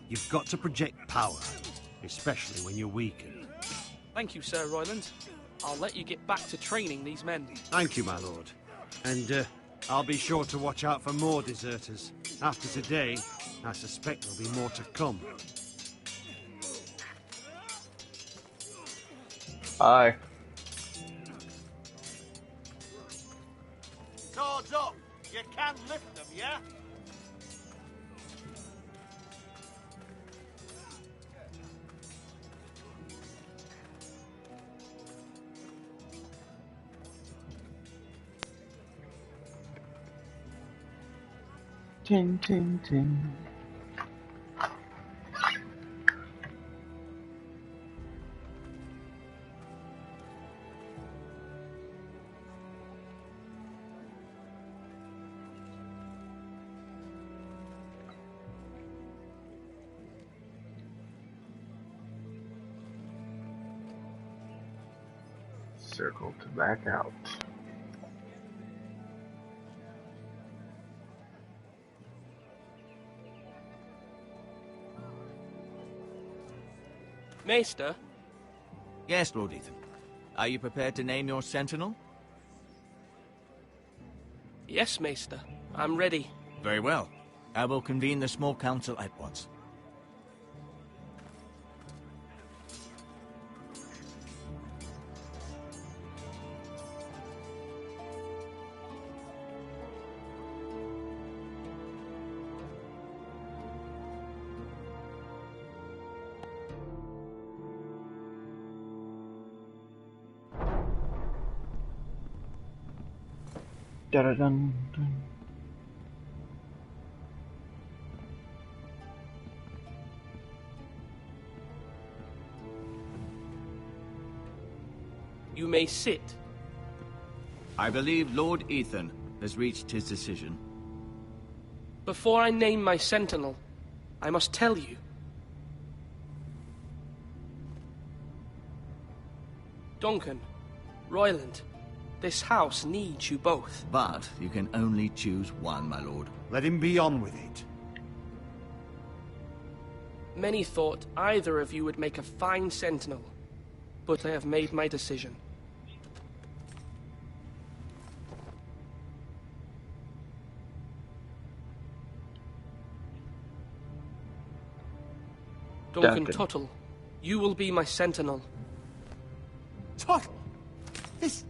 You've got to project power, especially when you're weakened. Thank you, Sir Royland. I'll let you get back to training these men. Thank you, my lord. And I'll be sure to watch out for more deserters. After today, I suspect there'll be more to come. Aye. Swords up! You can lift them, yeah? Ting, ting, ting. Circle to back out. Maester? Yes, Lord Ethan. Are you prepared to name your sentinel? Yes, Maester. I'm ready. Very well. I will convene the small council at once. Da-da-dun, dun. You may sit. I believe Lord Ethan has reached his decision. Before I name my sentinel, I must tell you. Duncan, Royland, this house needs you both. But you can only choose one, my lord. Let him be on with it. Many thought either of you would make a fine sentinel, but I have made my decision. Duncan Tuttle, you will be my sentinel. Tuttle! This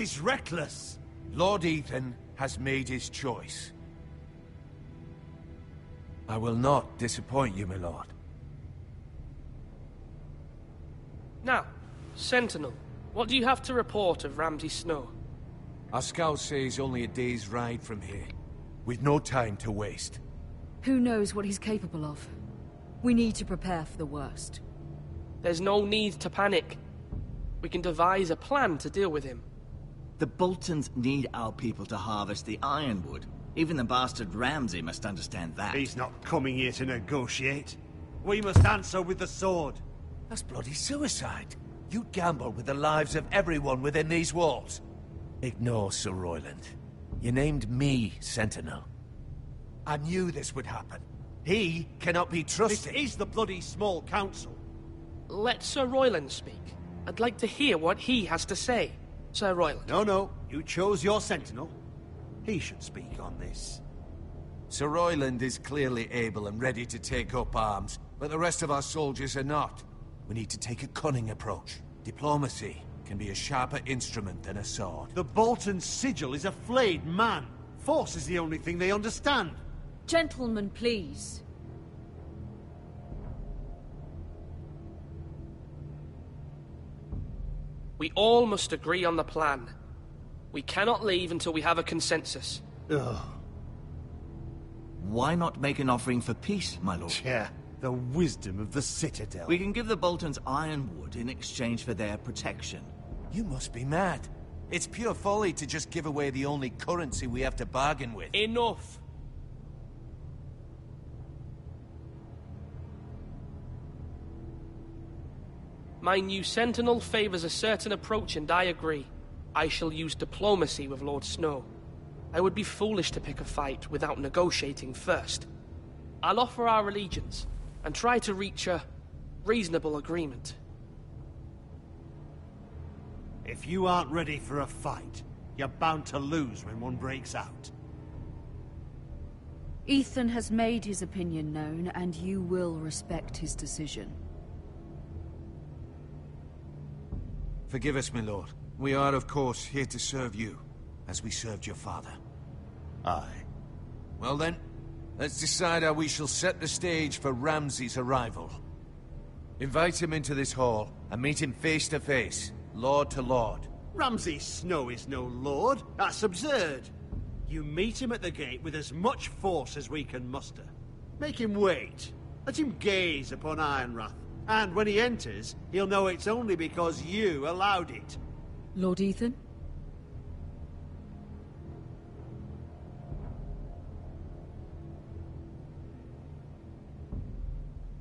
is reckless! Lord Ethan has made his choice. I will not disappoint you, my lord. Now, sentinel, what do you have to report of Ramsay Snow? Our scouts say he's only a day's ride from here, with no time to waste. Who knows what he's capable of? We need to prepare for the worst. There's no need to panic. We can devise a plan to deal with him. The Boltons need our people to harvest the ironwood. Even the bastard Ramsay must understand that. He's not coming here to negotiate. We must answer with the sword. That's bloody suicide. You gamble with the lives of everyone within these walls. Ignore Sir Royland. You named me Sentinel. I knew this would happen. He cannot be trusted. This is the bloody small council. Let Sir Royland speak. I'd like to hear what he has to say. Sir Royland. No. You chose your sentinel. He should speak on this. Sir Royland is clearly able and ready to take up arms, but the rest of our soldiers are not. We need to take a cunning approach. Diplomacy can be a sharper instrument than a sword. The Bolton sigil is a flayed man. Force is the only thing they understand. Gentlemen, please. We all must agree on the plan. We cannot leave until we have a consensus. Ugh. Why not make an offering for peace, my lord? Yeah, the wisdom of the Citadel. We can give the Boltons ironwood in exchange for their protection. You must be mad. It's pure folly to just give away the only currency we have to bargain with. Enough! My new sentinel favors a certain approach, and I agree. I shall use diplomacy with Lord Snow. I would be foolish to pick a fight without negotiating first. I'll offer our allegiance, and try to reach a reasonable agreement. If you aren't ready for a fight, you're bound to lose when one breaks out. Ethan has made his opinion known, and you will respect his decision. Forgive us, my lord. We are, of course, here to serve you, as we served your father. Aye. Well then, let's decide how we shall set the stage for Ramsay's arrival. Invite him into this hall, and meet him face to face, lord to lord. Ramsay Snow is no lord. That's absurd. You meet him at the gate with as much force as we can muster. Make him wait. Let him gaze upon Ironrath. And when he enters, he'll know it's only because you allowed it. Lord Ethan?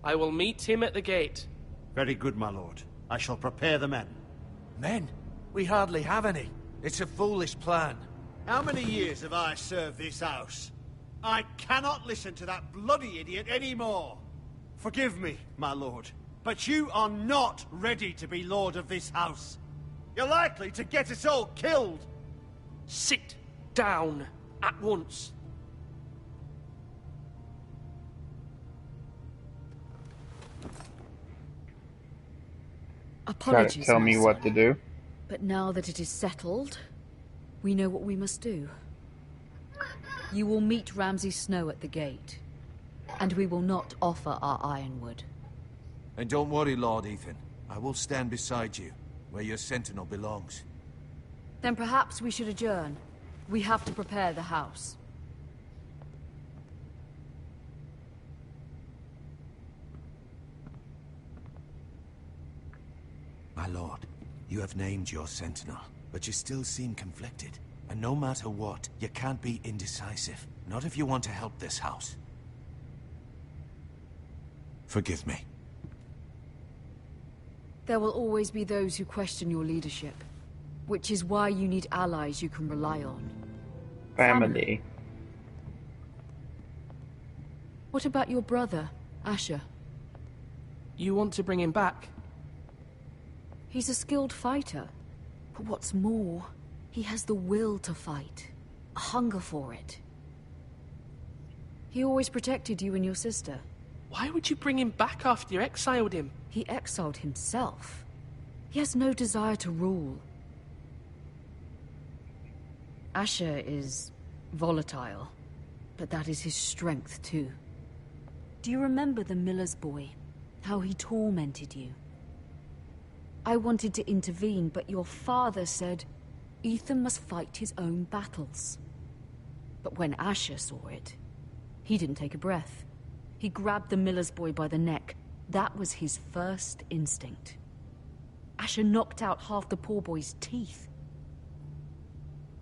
I will meet him at the gate. Very good, my lord. I shall prepare the men. Men? We hardly have any. It's a foolish plan. How many years have I served this house? I cannot listen to that bloody idiot anymore. Forgive me, my lord, but you are not ready to be lord of this house. You're likely to get us all killed. Sit down at once. Apologies, Tell me my what son. to do. But now that it is settled, we know what we must do. You will meet Ramsay Snow at the gate, and we will not offer our ironwood. And don't worry, Lord Ethan. I will stand beside you, where your sentinel belongs. Then perhaps we should adjourn. We have to prepare the house. My lord, you have named your sentinel, but you still seem conflicted. And no matter what, you can't be indecisive. Not if you want to help this house. Forgive me. There will always be those who question your leadership, which is why you need allies you can rely on. Family. What about your brother, Asher? You want to bring him back? He's a skilled fighter. But what's more, he has the will to fight. A hunger for it. He always protected you and your sister. Why would you bring him back after you exiled him? He exiled himself. He has no desire to rule. Asher is volatile, but that is his strength too. Do you remember the miller's boy? How he tormented you? I wanted to intervene, but your father said Ethan must fight his own battles. But when Asher saw it, he didn't take a breath. He grabbed the miller's boy by the neck. That was his first instinct. Asher knocked out half the poor boy's teeth.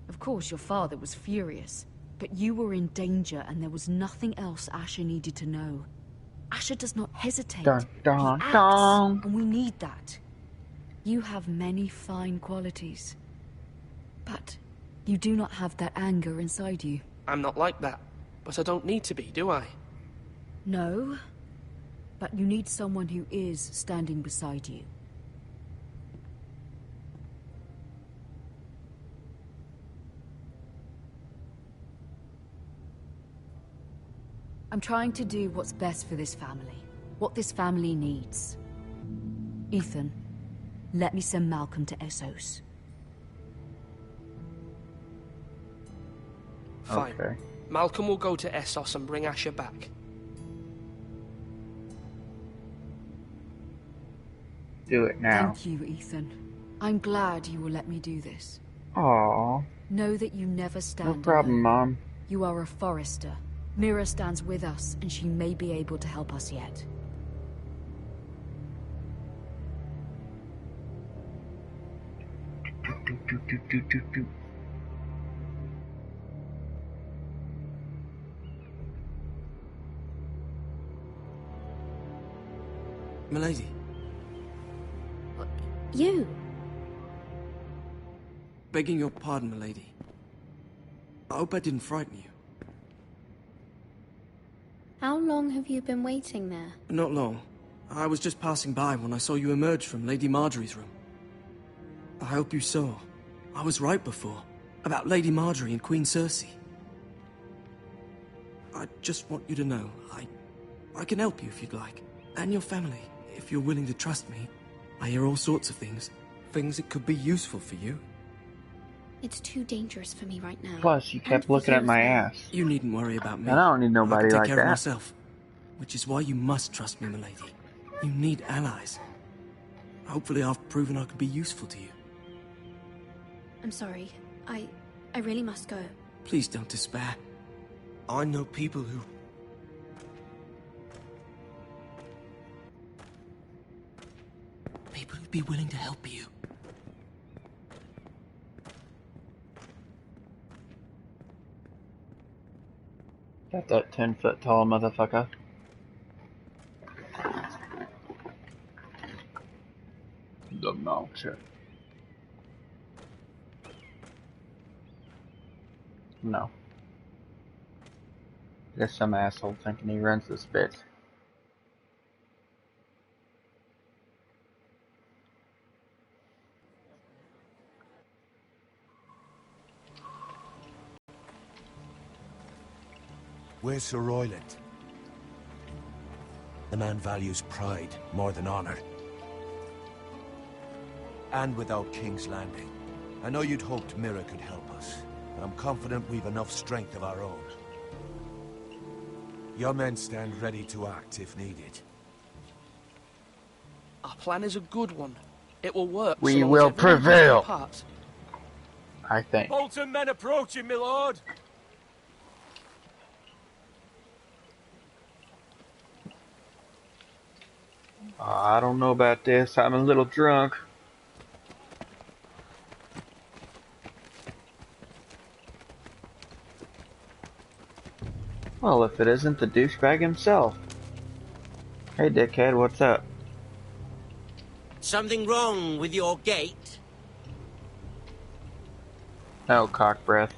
Of course, your father was furious, but you were in danger and there was nothing else Asher needed to know. Asher does not hesitate. Dun, dun, he acts, dun. and we need that. You have many fine qualities, but you do not have that anger inside you. I'm not like that, but I don't need to be, do I? No, but you need someone who is standing beside you. I'm trying to do what's best for this family, what this family needs. Ethan, let me send Malcolm to Essos. Fine. Okay. Malcolm will go to Essos and bring Asher back. Do it now. Thank you, Ethan. I'm glad you will let me do this. Aww. Know that you never stand No problem, alone. Mom. You are a Forrester. Mira stands with us, and she may be able to help us yet. Milady. You? Begging your pardon, milady. I hope I didn't frighten you. How long have you been waiting there? Not long. I was just passing by when I saw you emerge from Lady Marjorie's room. I hope you saw. I was right before. About Lady Marjorie and Queen Cersei. I just want you to know, I can help you if you'd like. And your family, if you're willing to trust me. I hear all sorts of things. Things that could be useful for you. It's too dangerous for me right now. Plus, you kept looking at my ass. You needn't worry about me. And I don't need nobody I can like take care that. of myself. Which is why you must trust me, milady. You need allies. Hopefully I've proven I can be useful to you. I'm sorry. I really must go. Please don't despair. I know people who... People who'd be willing to help you. Got that 10-foot tall motherfucker. The mountain. No. Just some asshole thinking he runs this bitch. Where's Sir Royland? The man values pride more than honor. and without King's Landing. I know you'd hoped Mira could help us, but I'm confident we've enough strength of our own. Your men stand ready to act if needed. Our plan is a good one. It will work. We so long will as everyone does their prevail. part. I think. Bolton men approaching, my lord. I don't know about this. I'm a little drunk. Well, if it isn't the douchebag himself. Hey, dickhead, what's up? Something wrong with your gate? No, cock breath.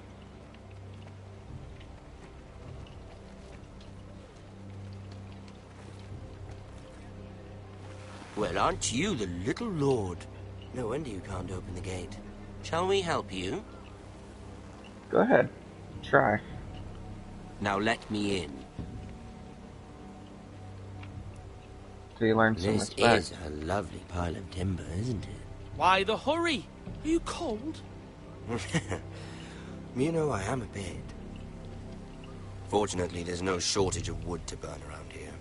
Well, aren't you the little lord? No wonder you can't open the gate. Shall we help you? Go ahead. Try. Now let me in. So you learn some This respect. is a lovely pile of timber, isn't it? Why the hurry? Are you cold? You know, I am a bit. Fortunately, there's no shortage of wood to burn around here.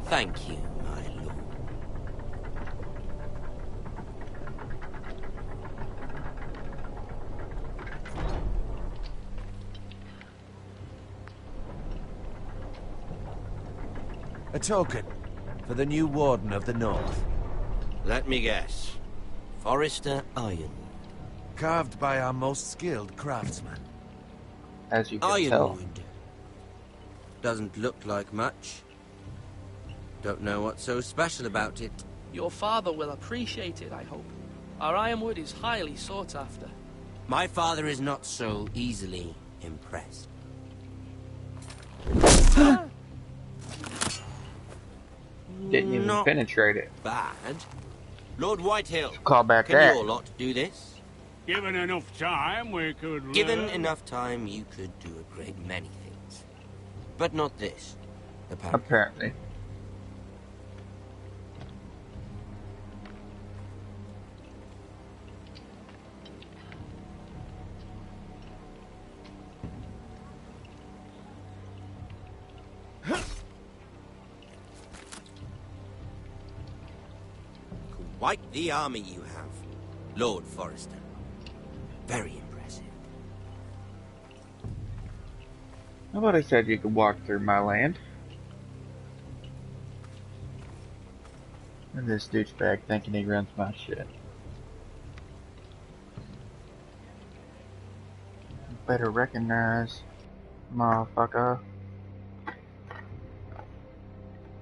Thank you, my lord. A token for the new Warden of the North. Let me guess. Forrester Iron. Carved by our most skilled craftsman. As you can tell. Ironwood. Doesn't look like much. Don't know what's so special about it. Your father will appreciate it, I hope. Our ironwood is highly sought after. My father is not so easily impressed. Didn't even Not penetrate it. bad. Lord Whitehill, Call back can that. your lot do this? Given enough time, we could... Given enough time, you could do a great many things. But not this, apparently. Apparently. Quite the army you have, Lord Forrester. Very impressive. Nobody said you could walk through my land. And this douchebag thinking he runs my shit. Better recognize, motherfucker.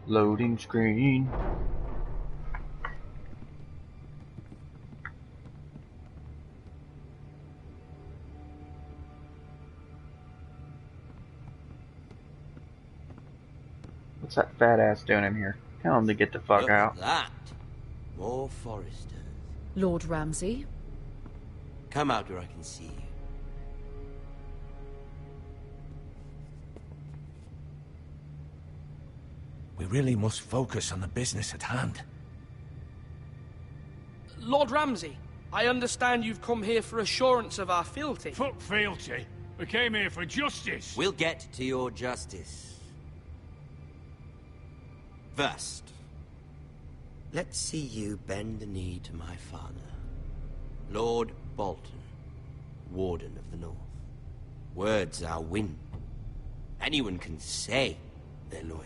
Loading screen. What's that fat ass doing in here? Tell him to get the fuck Look out. at that. More Forresters. Lord Ramsay? Come out where I can see you. We really must focus on the business at hand. Lord Ramsay, I understand you've come here for assurance of our fealty. Fuck fealty. We came here for justice. We'll get to your justice. First, let's see you bend the knee to my father, Lord Bolton, Warden of the North. Words are wind. Anyone can say they're loyal.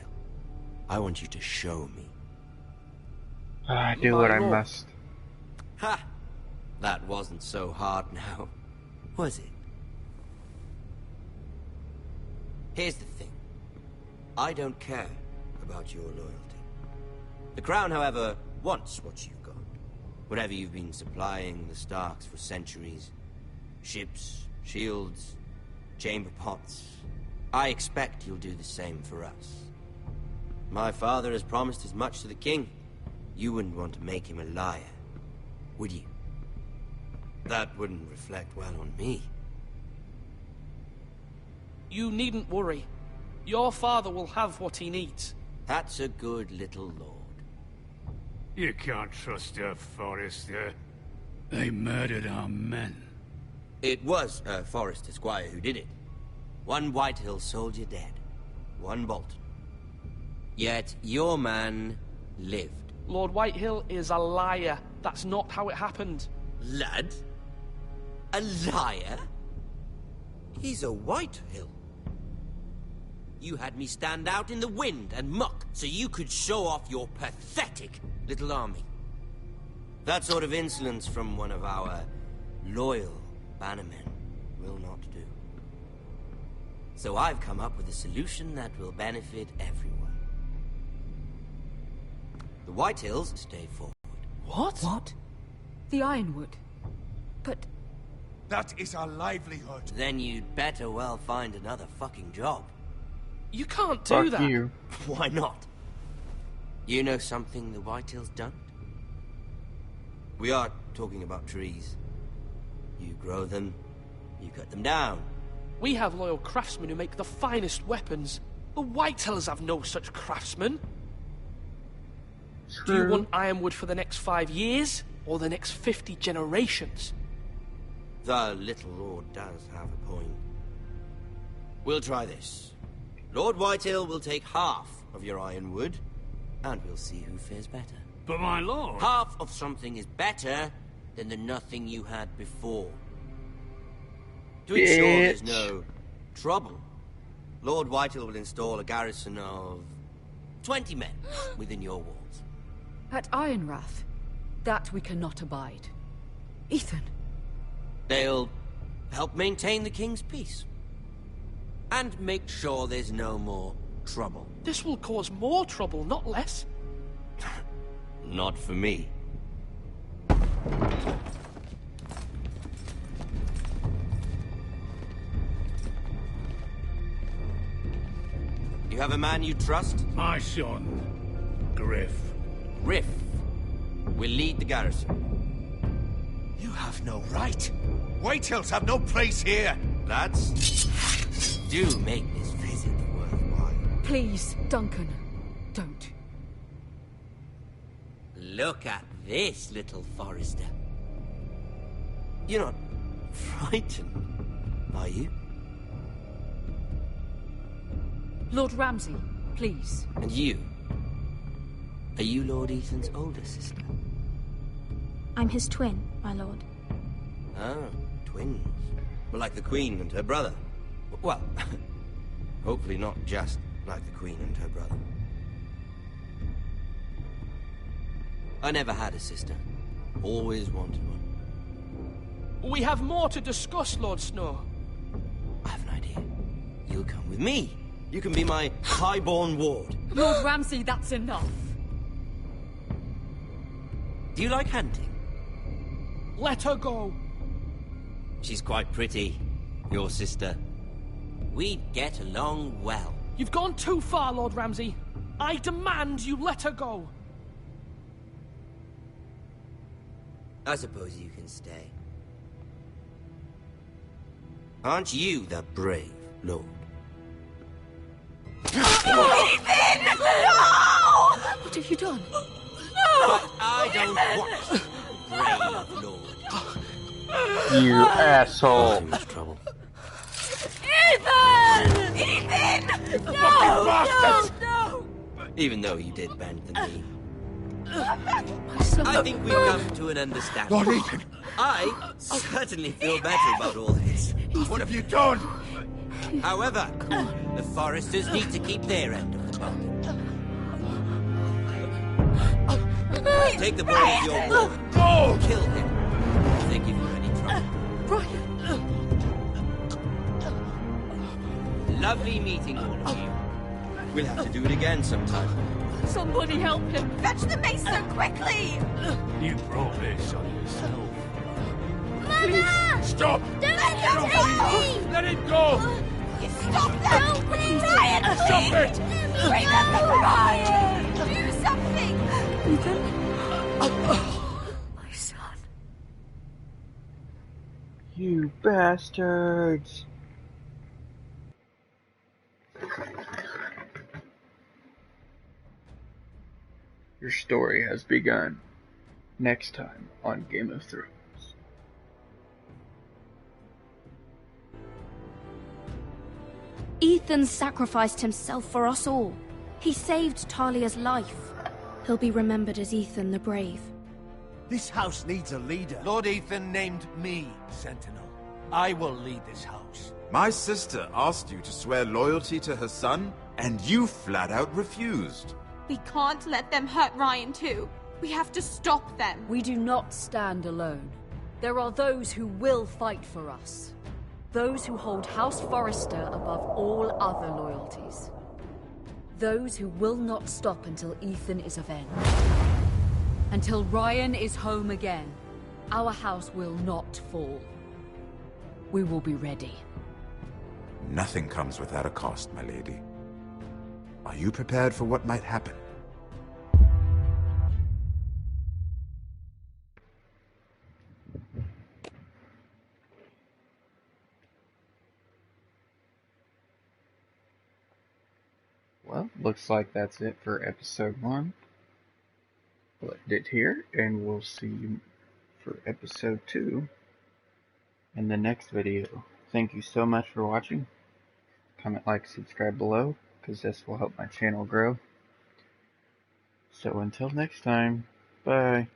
I want you to show me. I do what I must. Ha! That wasn't so hard now, was it? Here's the thing. I don't care about your loyalty. The Crown, however, wants what you've got. Whatever you've been supplying the Starks for centuries. Ships, shields, chamber pots. I expect you'll do the same for us. My father has promised as much to the king. You wouldn't want to make him a liar, would you? That wouldn't reflect well on me. You needn't worry. Your father will have what he needs. That's a good little lord. You can't trust her, Forrester. They murdered our men. It was a Forrester squire who did it. One Whitehill soldier dead. One Bolton. Yet your man lived. Lord Whitehill is a liar. That's not how it happened. Lad? A liar? He's a Whitehill. You had me stand out in the wind and muck so you could show off your pathetic little army. That sort of insolence from one of our loyal bannermen will not do. So I've come up with a solution that will benefit everyone. The Whitehills stay forward. What? What? The Ironwood. But... That is our livelihood. Then you'd better well find another fucking job. You can't do that. You. Why not? You know something the Whitehills don't? We are talking about trees. You grow them, you cut them down. We have loyal craftsmen who make the finest weapons. The Whitehills have no such craftsmen. True. Do you want Ironwood for the next 5 years, or the next 50 generations? The little lord does have a point. We'll try this. Lord Whitehill will take half of your ironwood, and we'll see who fares better. But my lord... Half of something is better than the nothing you had before. To ensure there's no trouble, Lord Whitehill will install a garrison of 20 men within your walls. At Ironrath, that we cannot abide. Ethan. They'll help maintain the king's peace. And make sure there's no more trouble. This will cause more trouble, not less. Not for me. You have a man you trust? My son, Griff. Griff will lead the garrison. You have no right. Whitehills have no place here. Lads, do make this visit worthwhile. Please, Duncan, don't. Look at this, little Forrester. You're not frightened, are you? Lord Ramsay, please. And you? Are you Lord Ethan's older sister? I'm his twin, my lord. Ah, twins. Well, like the Queen and her brother. Well, hopefully not just like the Queen and her brother. I never had a sister. Always wanted one. We have more to discuss, Lord Snow. I have an idea. You'll come with me. You can be my highborn ward. Lord Ramsay, that's enough. Do you like hunting? Let her go. She's quite pretty, your sister. We'd get along well. You've gone too far, Lord Ramsay. I demand you let her go. I suppose you can stay. Aren't you the brave lord? Ethan! No! What have you done? But I don't want brave lord. You asshole. Too much trouble. Ethan! Ethan! No! Even though you did bend the knee. My son. I think we've come to an understanding. Lord Ethan! I certainly feel better about all this. What have you done? However, the Forresters need to keep their end of the bargain. Take the boy as your ward. Go! Kill him if they give you any trouble. Brian! Lovely meeting all of you. We'll have to do it again sometime. Somebody help him! Fetch the mason quickly! You brought this on yourself. Mother! Stop! Don't let him take me! Let him go! You stop that! Brian, Stop it! Remember Brian! Do something! Ethan? My son. You bastards. Your story has begun. Next time on Game of Thrones. Ethan sacrificed himself for us all. He saved Talia's life. He'll be remembered as Ethan the Brave. This house needs a leader. Lord Ethan named me Sentinel. I will lead this house. My sister asked you to swear loyalty to her son, and you flat out refused. We can't let them hurt Ryan too. We have to stop them. We do not stand alone. There are those who will fight for us. Those who hold House Forrester above all other loyalties. Those who will not stop until Ethan is avenged. Until Ryan is home again, our house will not fall. We will be ready. Nothing comes without a cost, my lady. Are you prepared for what might happen? Well, looks like that's it for episode 1. We'll end it here, and we'll see you for episode 2 in the next video. Thank you so much for watching. Comment, like, subscribe below, because this will help my channel grow. So until next time, bye.